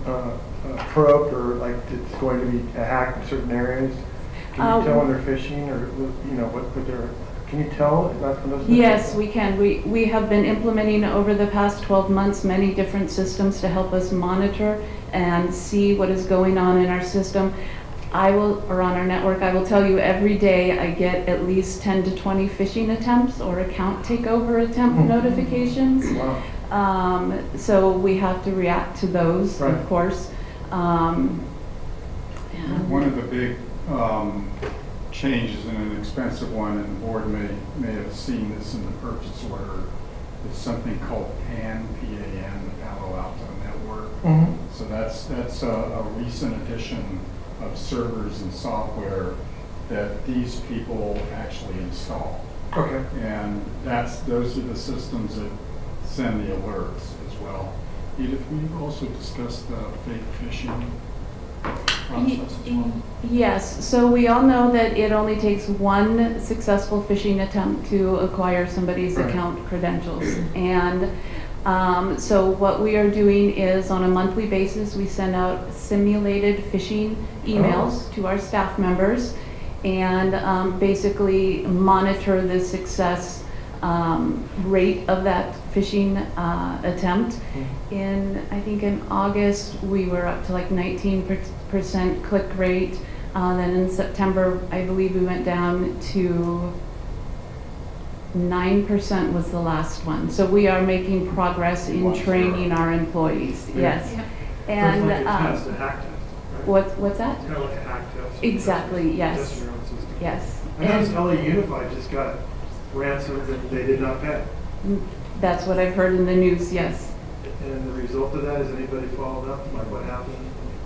S17: probed, or like it's going to be a hack in certain areas? Can you tell when they're phishing, or what they're, can you tell?
S5: Yes, we can. We have been implementing over the past 12 months many different systems to help us monitor and see what is going on in our system. Or on our network, I will tell you every day I get at least 10 to 20 phishing attempts or account takeover attempt notifications.
S17: Wow.
S5: So we have to react to those,
S17: Right.
S5: of course.
S16: One of the big changes, and an expensive one, and the board may have seen this in the purchase order, is something called PAN, P-A-N, the Palo Alto Network. So that's a recent addition of servers and software that these people actually install.
S17: Okay.
S16: And those are the systems that send the alerts as well. Edith, will you also discuss the fake phishing process as well?
S5: Yes, so we all know that it only takes one successful phishing attempt to acquire somebody's account credentials. And so what we are doing is, on a monthly basis, we send out simulated phishing emails to our staff members, and basically monitor the success rate of that phishing attempt. I think in August, we were up to like 19% click rate. Then in September, I believe we went down to 9% was the last one. So we are making progress in training our employees. Yes.
S17: And
S5: And
S17: it's a hack test, right?
S5: what's that?
S17: It's kind of like a hack test.
S5: Exactly. Yes.
S17: Test your own system.
S5: Yes.
S17: I noticed LA Unified just got ransomed that they did not pay.
S5: That's what I've heard in the news. Yes.
S17: And the result of that, has anybody followed up? Like, what happened?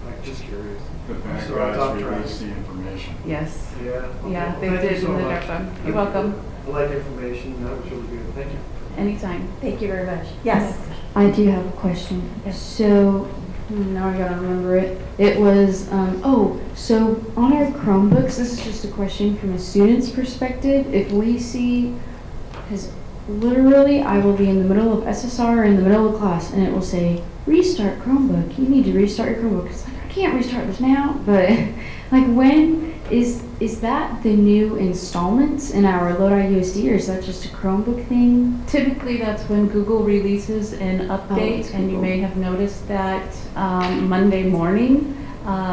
S17: Like, just curious.
S16: The bad
S17: So I
S16: guys
S17: talked to
S16: release the information.
S5: Yes.
S17: Yeah. okay.
S5: Yeah,
S17: Well,
S5: they
S17: thank you
S5: did
S17: so
S5: in the
S17: much.
S5: dark web. You're welcome.
S17: I like information. That was really good. Thank you.
S5: Anytime.
S1: Thank you very much. Yes.
S8: I do have a question. So, now I gotta remember it. It was, so on our Chromebooks, this is just a question from a student's perspective. If we see, because literally I will be in the middle of SSR or in the middle of class, and it will say, restart Chromebook. You need to restart your Chromebook. It's like, I can't restart this now, but like when is that the new installments in our Lodi USD, or is that just a Chromebook thing?
S5: Typically, that's when Google releases an
S8: it's
S5: update, and you
S8: Google.
S5: may have noticed that Monday morning,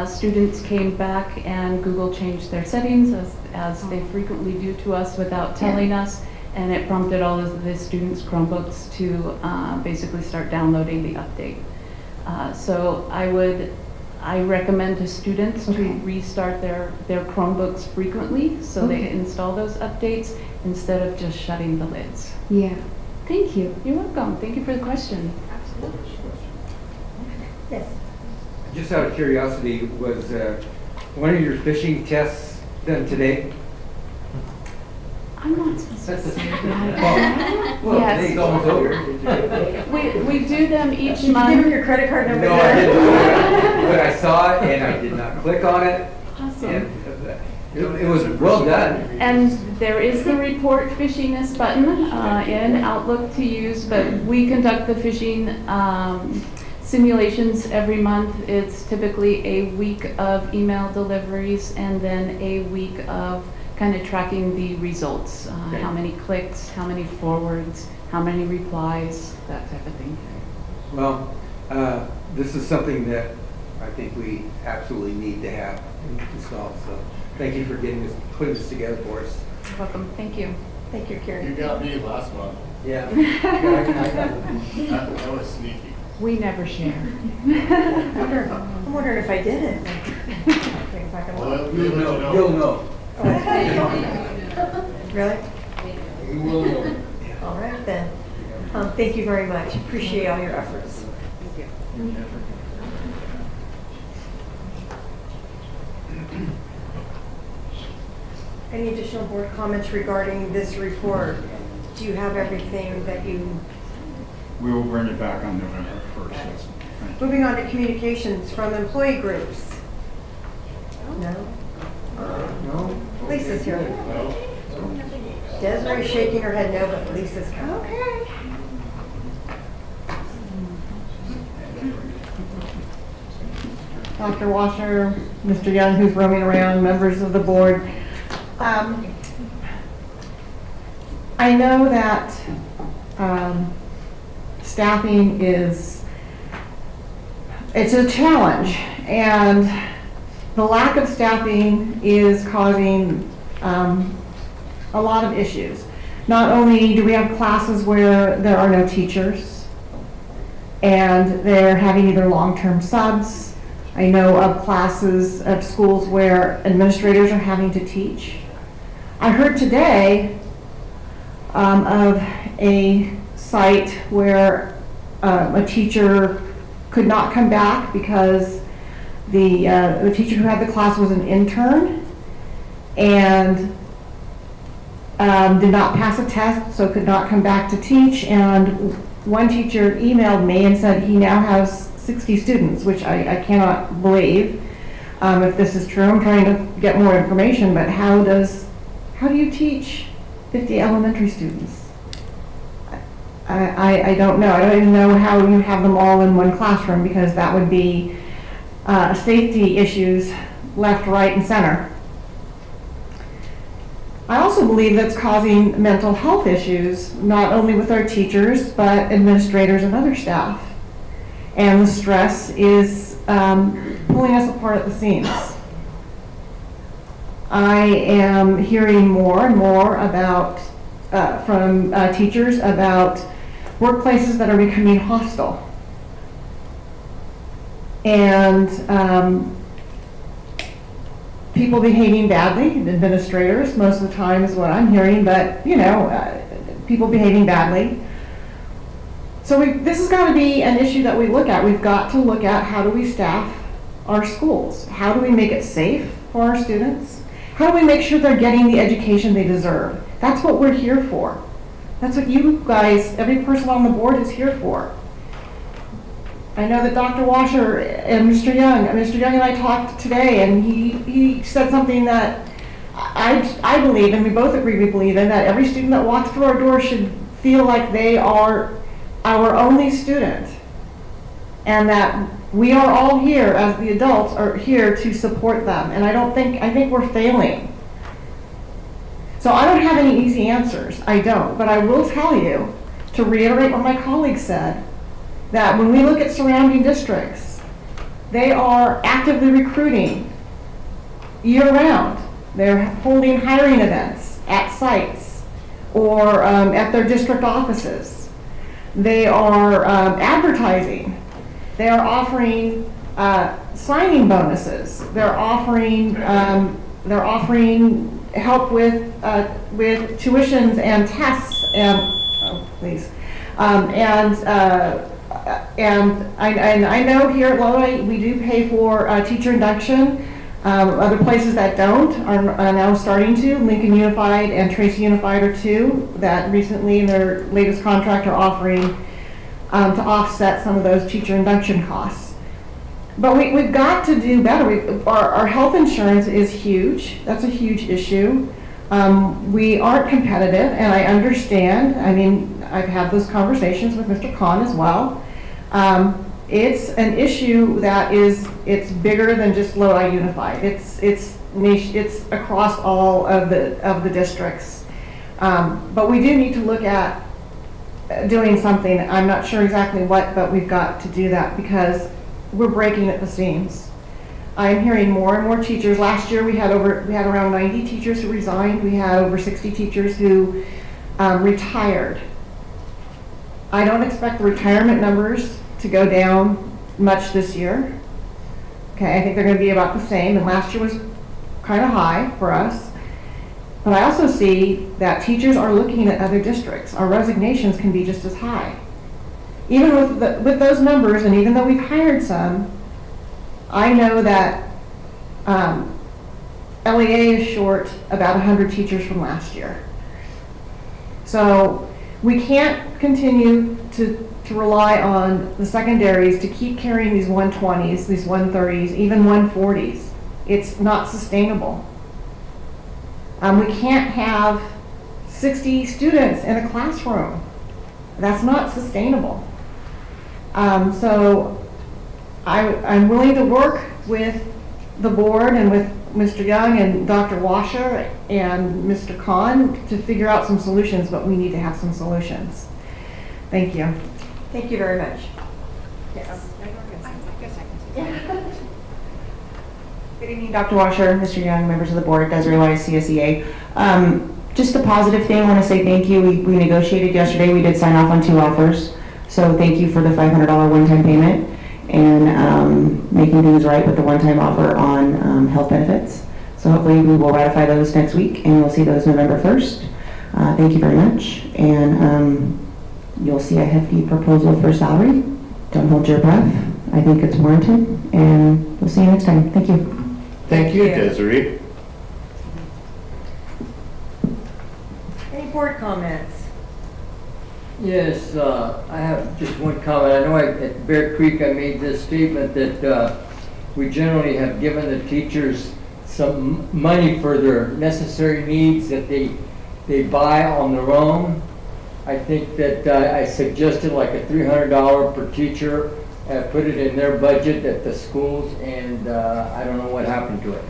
S5: students came back and Google changed their settings, as they frequently do to us without telling us, and it prompted all of the students' Chromebooks to basically start downloading the update. So I recommend to students to restart their Chromebooks frequently, so they install those updates instead of just shutting the lids.
S8: Yeah. Thank you.
S5: You're welcome. Thank you for the question.
S1: Absolutely. Yes.
S19: Just out of curiosity, was one of your phishing tests done today?
S5: I'm not supposed to say
S19: Well,
S5: Yes.
S19: today's almost over.
S5: We do them each
S1: Did you
S5: month.
S1: give her your credit card number?
S19: No, I didn't. But I saw it and I did not click on it.
S5: Awesome.
S19: And it was well done.
S5: And there is the report phishiness button in Outlook to use, but we conduct the phishing simulations every month. It's typically a week of email deliveries and then a week of kind of tracking the results. How many clicks, how many forwards, how many replies, that type of thing.
S19: Well, this is something that I think we absolutely need to have installed. So thank you for putting this together for us.
S5: You're welcome. Thank you.
S1: Thank you, Karen.
S4: You got me last month.
S19: Yeah.
S4: That was sneaky.
S5: We never share.
S1: I'm wondering if I did it. Think back and look.
S4: Well, we'll let you know.
S19: You'll know.
S1: Really?
S19: You will know.
S1: All right then. Thank you very much. Appreciate all your efforts. Any additional board comments regarding this report? Do you have everything that you...
S16: We will bring it back on November 1st. Yes. Thank you.
S1: Moving on to communications from employee groups. No?
S19: No?
S1: Lisa's here. Desiree's shaking her head no, but Lisa's coming. Okay.
S15: Dr. Washer, Mr. Young, who's roaming around, members of the board. I know that staffing it's a challenge, and the lack of staffing is causing a lot of issues. Not only do we have classes where there are no teachers, and they're having either long-term subs. I know of classes of schools where administrators are having to teach. I heard today of a site where a teacher could not come back because the teacher who had the class was an intern and did not pass a test, so could not come back to teach. And one teacher emailed me and said he now has 60 students, which I cannot believe. If this is true, I'm trying to get more information, but how do you teach 50 elementary students? I don't know. I don't even know how you have them all in one classroom, because that would be safety issues left, right, and center. I also believe that's causing mental health issues, not only with our teachers, but administrators and other staff. And the stress is pulling us apart at the seams. I am hearing more and more about, from teachers about workplaces that are becoming hostile. And people behaving badly, administrators most of the time is what I'm hearing, but people behaving badly. So this has got to be an issue that we look at. We've got to look at how do we staff our schools? How do we make it safe for our students? How do we make sure they're getting the education they deserve? That's what we're here for. That's what you guys, every person on the board is here for. I know that Dr. Washer and Mr. Young and I talked today, and he said something that I believe, and we both agree we believe in, that every student that walks through our door should feel like they are our only student, and that we are all here as the adults are here to support them. And I think we're failing. So I don't have any easy answers. I don't, but I will tell you, to reiterate what my colleague said, that when we look at surrounding districts, they are actively recruiting year-round. They're holding hiring events at sites or at their district offices. They are advertising. They are offering signing bonuses. They're offering help with tuitions and tests and and I know here at Lodi we do pay for teacher induction. Other places that don't are now starting to. Lincoln Unified and Tracy Unified are two that recently in their latest contract are offering to offset some of those teacher induction costs. But we've got to do better. Our health insurance is huge. That's a huge issue. We aren't competitive, and I understand. I mean, I've had those conversations with Mr. Kahn as well. It's an issue that it's bigger than just Lodi Unified. It's across all of the districts. But we do need to look at doing something. I'm not sure exactly what, but we've got to do that because we're breaking at the seams. I'm hearing more and more teachers. Last year we had around 90 teachers who resigned. We had over 60 teachers who retired. I don't expect the retirement numbers to go down much this year. Okay, I think they're going to be about the same, and last year was kind of high for us. But I also see that teachers are looking at other districts. Our resignations can be just as high. Even with those numbers, and even though we've hired some, I know that LEA is short about 100 teachers from last year. So we can't continue to rely on the secondaries to keep carrying these 120s, these 130s, even 140s. It's not sustainable. We can't have 60 students in a classroom. That's not sustainable. So I'm willing to work with the board and with Mr. Young and Dr. Washer and Mr. Kahn to figure out some solutions, but we need to have some solutions. Thank you.
S1: Thank you very much. Yes.
S20: Good evening, Dr. Washer, Mr. Young, members of the board, Desiree Wise, CSEA. Just a positive thing, I want to say thank you. We negotiated yesterday. We did sign off on 2 offers. So thank you for the $500 one-time payment and making things right with the one-time offer on health benefits. So hopefully we will ratify those next week and you'll see those November 1st. Thank you very much. And you'll see a hefty proposal for salary. Don't hold your breath. I think it's warranted. And we'll see you next time. Thank you.
S3: Thank you, Desiree.
S1: Any board comments?
S2: Yes, I have just one comment. I know at Bear Creek I made this statement that we generally have given the teachers some money for their necessary needs that they buy on their own. I think that I suggested like a $300 per teacher, put it in their budget at the schools, and I don't know what happened to it.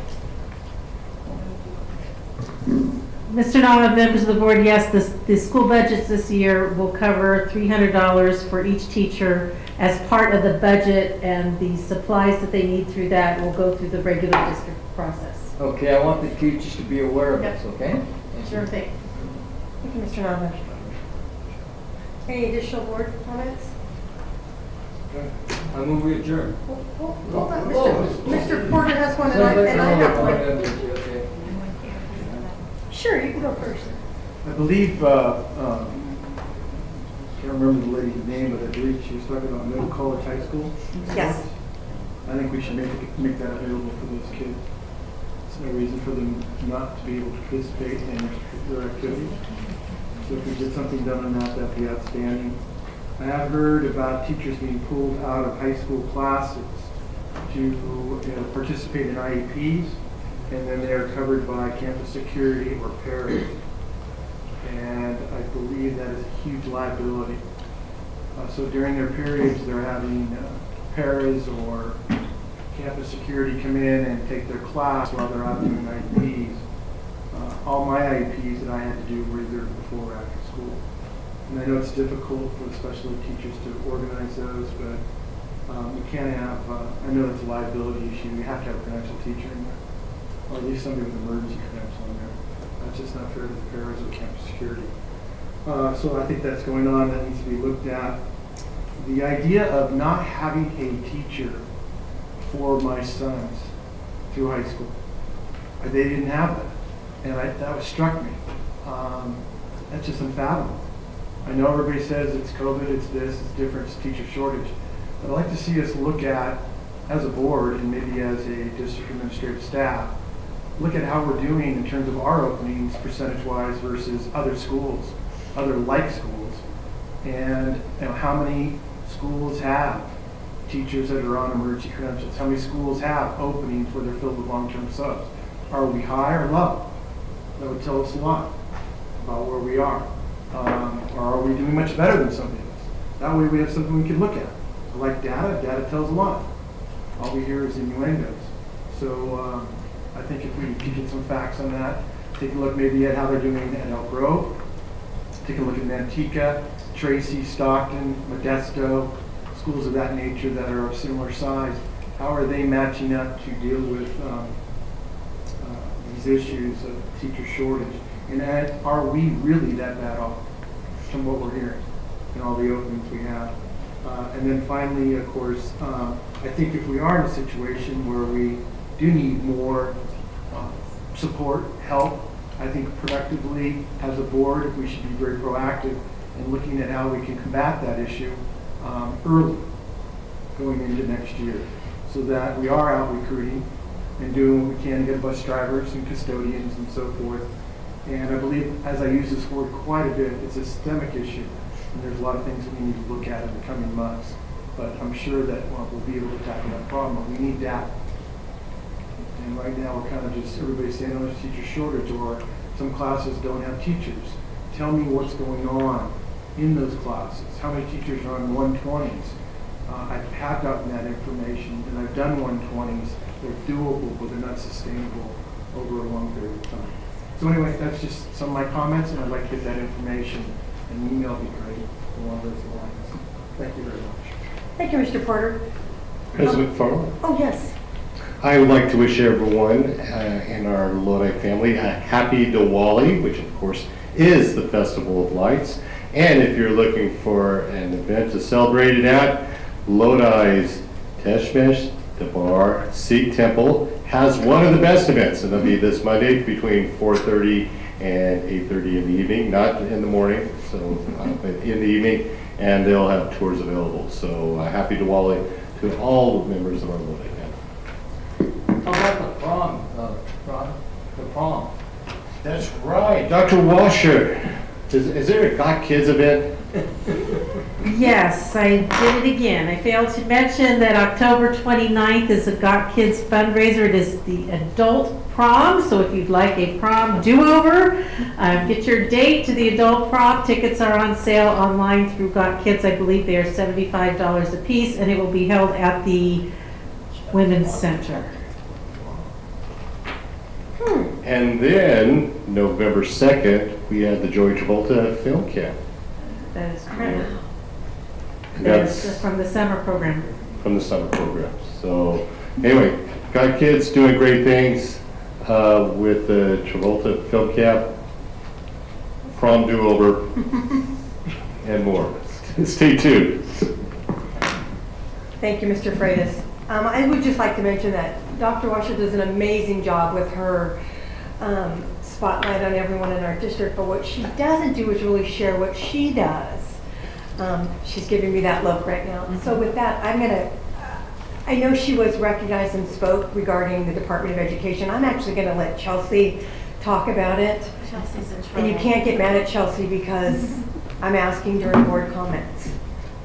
S7: Mr. Nava, members of the board, yes, the school budgets this year will cover $300 for each teacher as part of the budget, and the supplies that they need through that will go through the regular district process.
S2: Okay, I want the teachers to be aware of this, okay?
S7: Sure thing.
S1: Thank you, Mr. Nava. Any additional board comments?
S2: I move we adjourn.
S1: Hold on, Mr. Porter has one and I have one. Sure, you can go first.
S17: I believe, can't remember the lady's name, but I believe she was talking about Middle College High School.
S1: Yes.
S17: I think we should make that available for those kids. There's no reason for them not to be able to participate in extracurricular activities. So if we get something done on that, that'd be outstanding. I have heard about teachers being pulled out of high school classes to participate in IEPs, and then they are covered by campus security or paras. And I believe that is a huge liability. So during their periods, they're having paras or campus security come in and take their class while they're out doing IEPs. All my IEPs that I had to do were either before or after school. And I know it's difficult for the special ed teachers to organize those, but you can't have, I know it's a liability issue. You have to have a credentialed teacher in there, or at least somebody with emergency credential in there. That's just not fair to the paras or campus security. So I think that's going on. That needs to be looked at. The idea of not having a teacher for my sons through high school, they didn't have that. And that was struck me. That's just unfathomable. I know everybody says it's COVID, it's this, it's different, it's teacher shortage. But I'd like to see us look at as a board and maybe as a district administrative staff, look at how we're doing in terms of our openings percentage-wise versus other schools, other like schools. And how many schools have teachers that are on emergency credentials? How many schools have openings where they're filled with long-term subs? Are we high or low? That would tell us a lot about where we are. Or are we doing much better than somebody else? That way we have something we can look at. Like data, data tells a lot. All we hear is innuendos. So I think if we can get some facts on that, take a look maybe at how they're doing at Elk Grove, take a look at Manteca, Tracy, Stockton, Modesto, schools of that nature that are of similar size. How are they matching up to deal with these issues of teacher shortage? And are we really that bad off from what we're hearing and all the openings we have? And then finally, of course, I think if we are in a situation where we do need more support, help, I think productively as a board, we should be very proactive in looking at how we can combat that issue early going into next year, so that we are out recruiting and doing what we can to get bus drivers and custodians and so forth. And I believe, as I use this word quite a bit, it's a systemic issue, and there's a lot of things that we need to look at in the coming months. But I'm sure that we'll be able to tackle that problem, but we need data. And right now, we're kind of just, everybody's saying, oh, there's a teacher shortage, or some classes don't have teachers. Tell me what's going on in those classes. How many teachers are on 120s? I have gotten that information, and I've done 120s. They're doable, but they're not sustainable over a long period of time. So anyway, that's just some of my comments, and I'd like to get that information. An email would be great along those lines. Thank you very much.
S1: Thank you, Mr. Porter.
S3: President Farrell?
S1: Oh, yes.
S3: I would like to wish everyone in our Lodi family a happy Diwali, which of course is the Festival of Lights. And if you're looking for an event to celebrate it at, Lodi's Teshmesh Debar Sikh Temple has one of the best events, and it'll be this Monday between 4:30 and 8:30 in the evening, not in the morning, but in the evening, and they'll have tours available. So happy Diwali to all members of our Lodi family.
S2: How about the prom, Ron? The prom?
S3: That's right, Dr. Washer. Is there a Got Kids event?
S7: Yes, I did it again. I failed to mention that October 29th is a Got Kids fundraiser. It is the adult prom, so if you'd like a prom do-over, get your date to the adult prom. Tickets are on sale online through Got Kids. I believe they are $75 a piece, and it will be held at the Women's Center.
S3: And then, November 2nd, we had the Joey Travolta Film Camp.
S7: That is correct.
S3: That's
S7: from the summer program.
S3: from the summer program. So, anyway, got kids doing great things with the Travolta Film Camp, prom do-over, and more. Stay tuned.
S1: Thank you, Mr. Freitas. I would just like to mention that Dr. Washer does an amazing job with her spotlight on everyone in our district, but what she doesn't do is really share what she does. She's giving me that look right now. So with that, I know she was recognized and spoke regarding the Department of Education. I'm actually gonna let Chelsea talk about it.
S9: Chelsea's in trouble.
S1: And you can't get mad at Chelsea because I'm asking during board comments.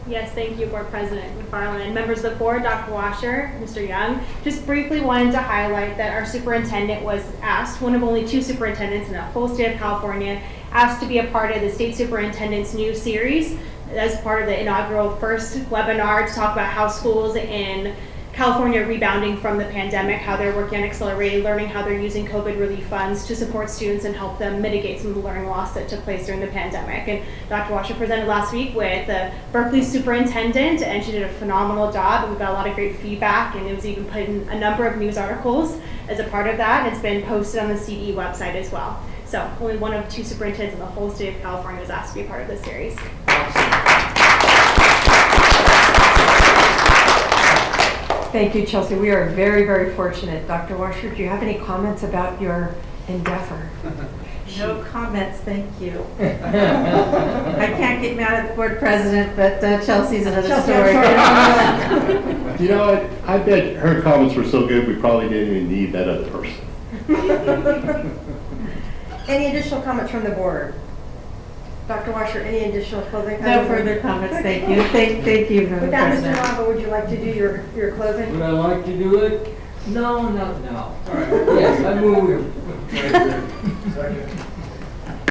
S9: Yes, thank you, Board President McFarland. Members of the board, Dr. Washer, Mr. Young, just briefly wanted to highlight that our superintendent was asked, one of only 2 superintendents in the whole state of California, asked to be a part of the state superintendent's new series as part of the inaugural first webinar to talk about how schools in California are rebounding from the pandemic, how they're working on accelerated learning, how they're using COVID relief funds to support students and help them mitigate some of the learning loss that took place during the pandemic. And Dr. Washer presented last week with the Berkeley superintendent, and she did a phenomenal job, and we got a lot of great feedback, and it was even put in a number of news articles as a part of that, and it's been posted on the CE website as well. So only one of 2 superintendents in the whole state of California was asked to be a part of this series.
S1: Thank you, Chelsea. We are very, very fortunate. Dr. Washer, do you have any comments about your endeavor?
S7: No comments, thank you. I can't get mad at the board president, but Chelsea's another
S1: Chelsea,
S7: story.
S1: I'm
S3: You know what? I bet her comments were so good, we probably didn't even need that other person.
S1: Any additional comments from the board? Dr. Washer, any additional closing
S7: No
S1: comments?
S7: further comments, thank you. Thank you, Madam
S1: With that, Mr.
S7: President.
S1: Nava, would you like to do your closing?
S2: Would I like to do it? No, not now. All right, yes, I move.
S17: Second.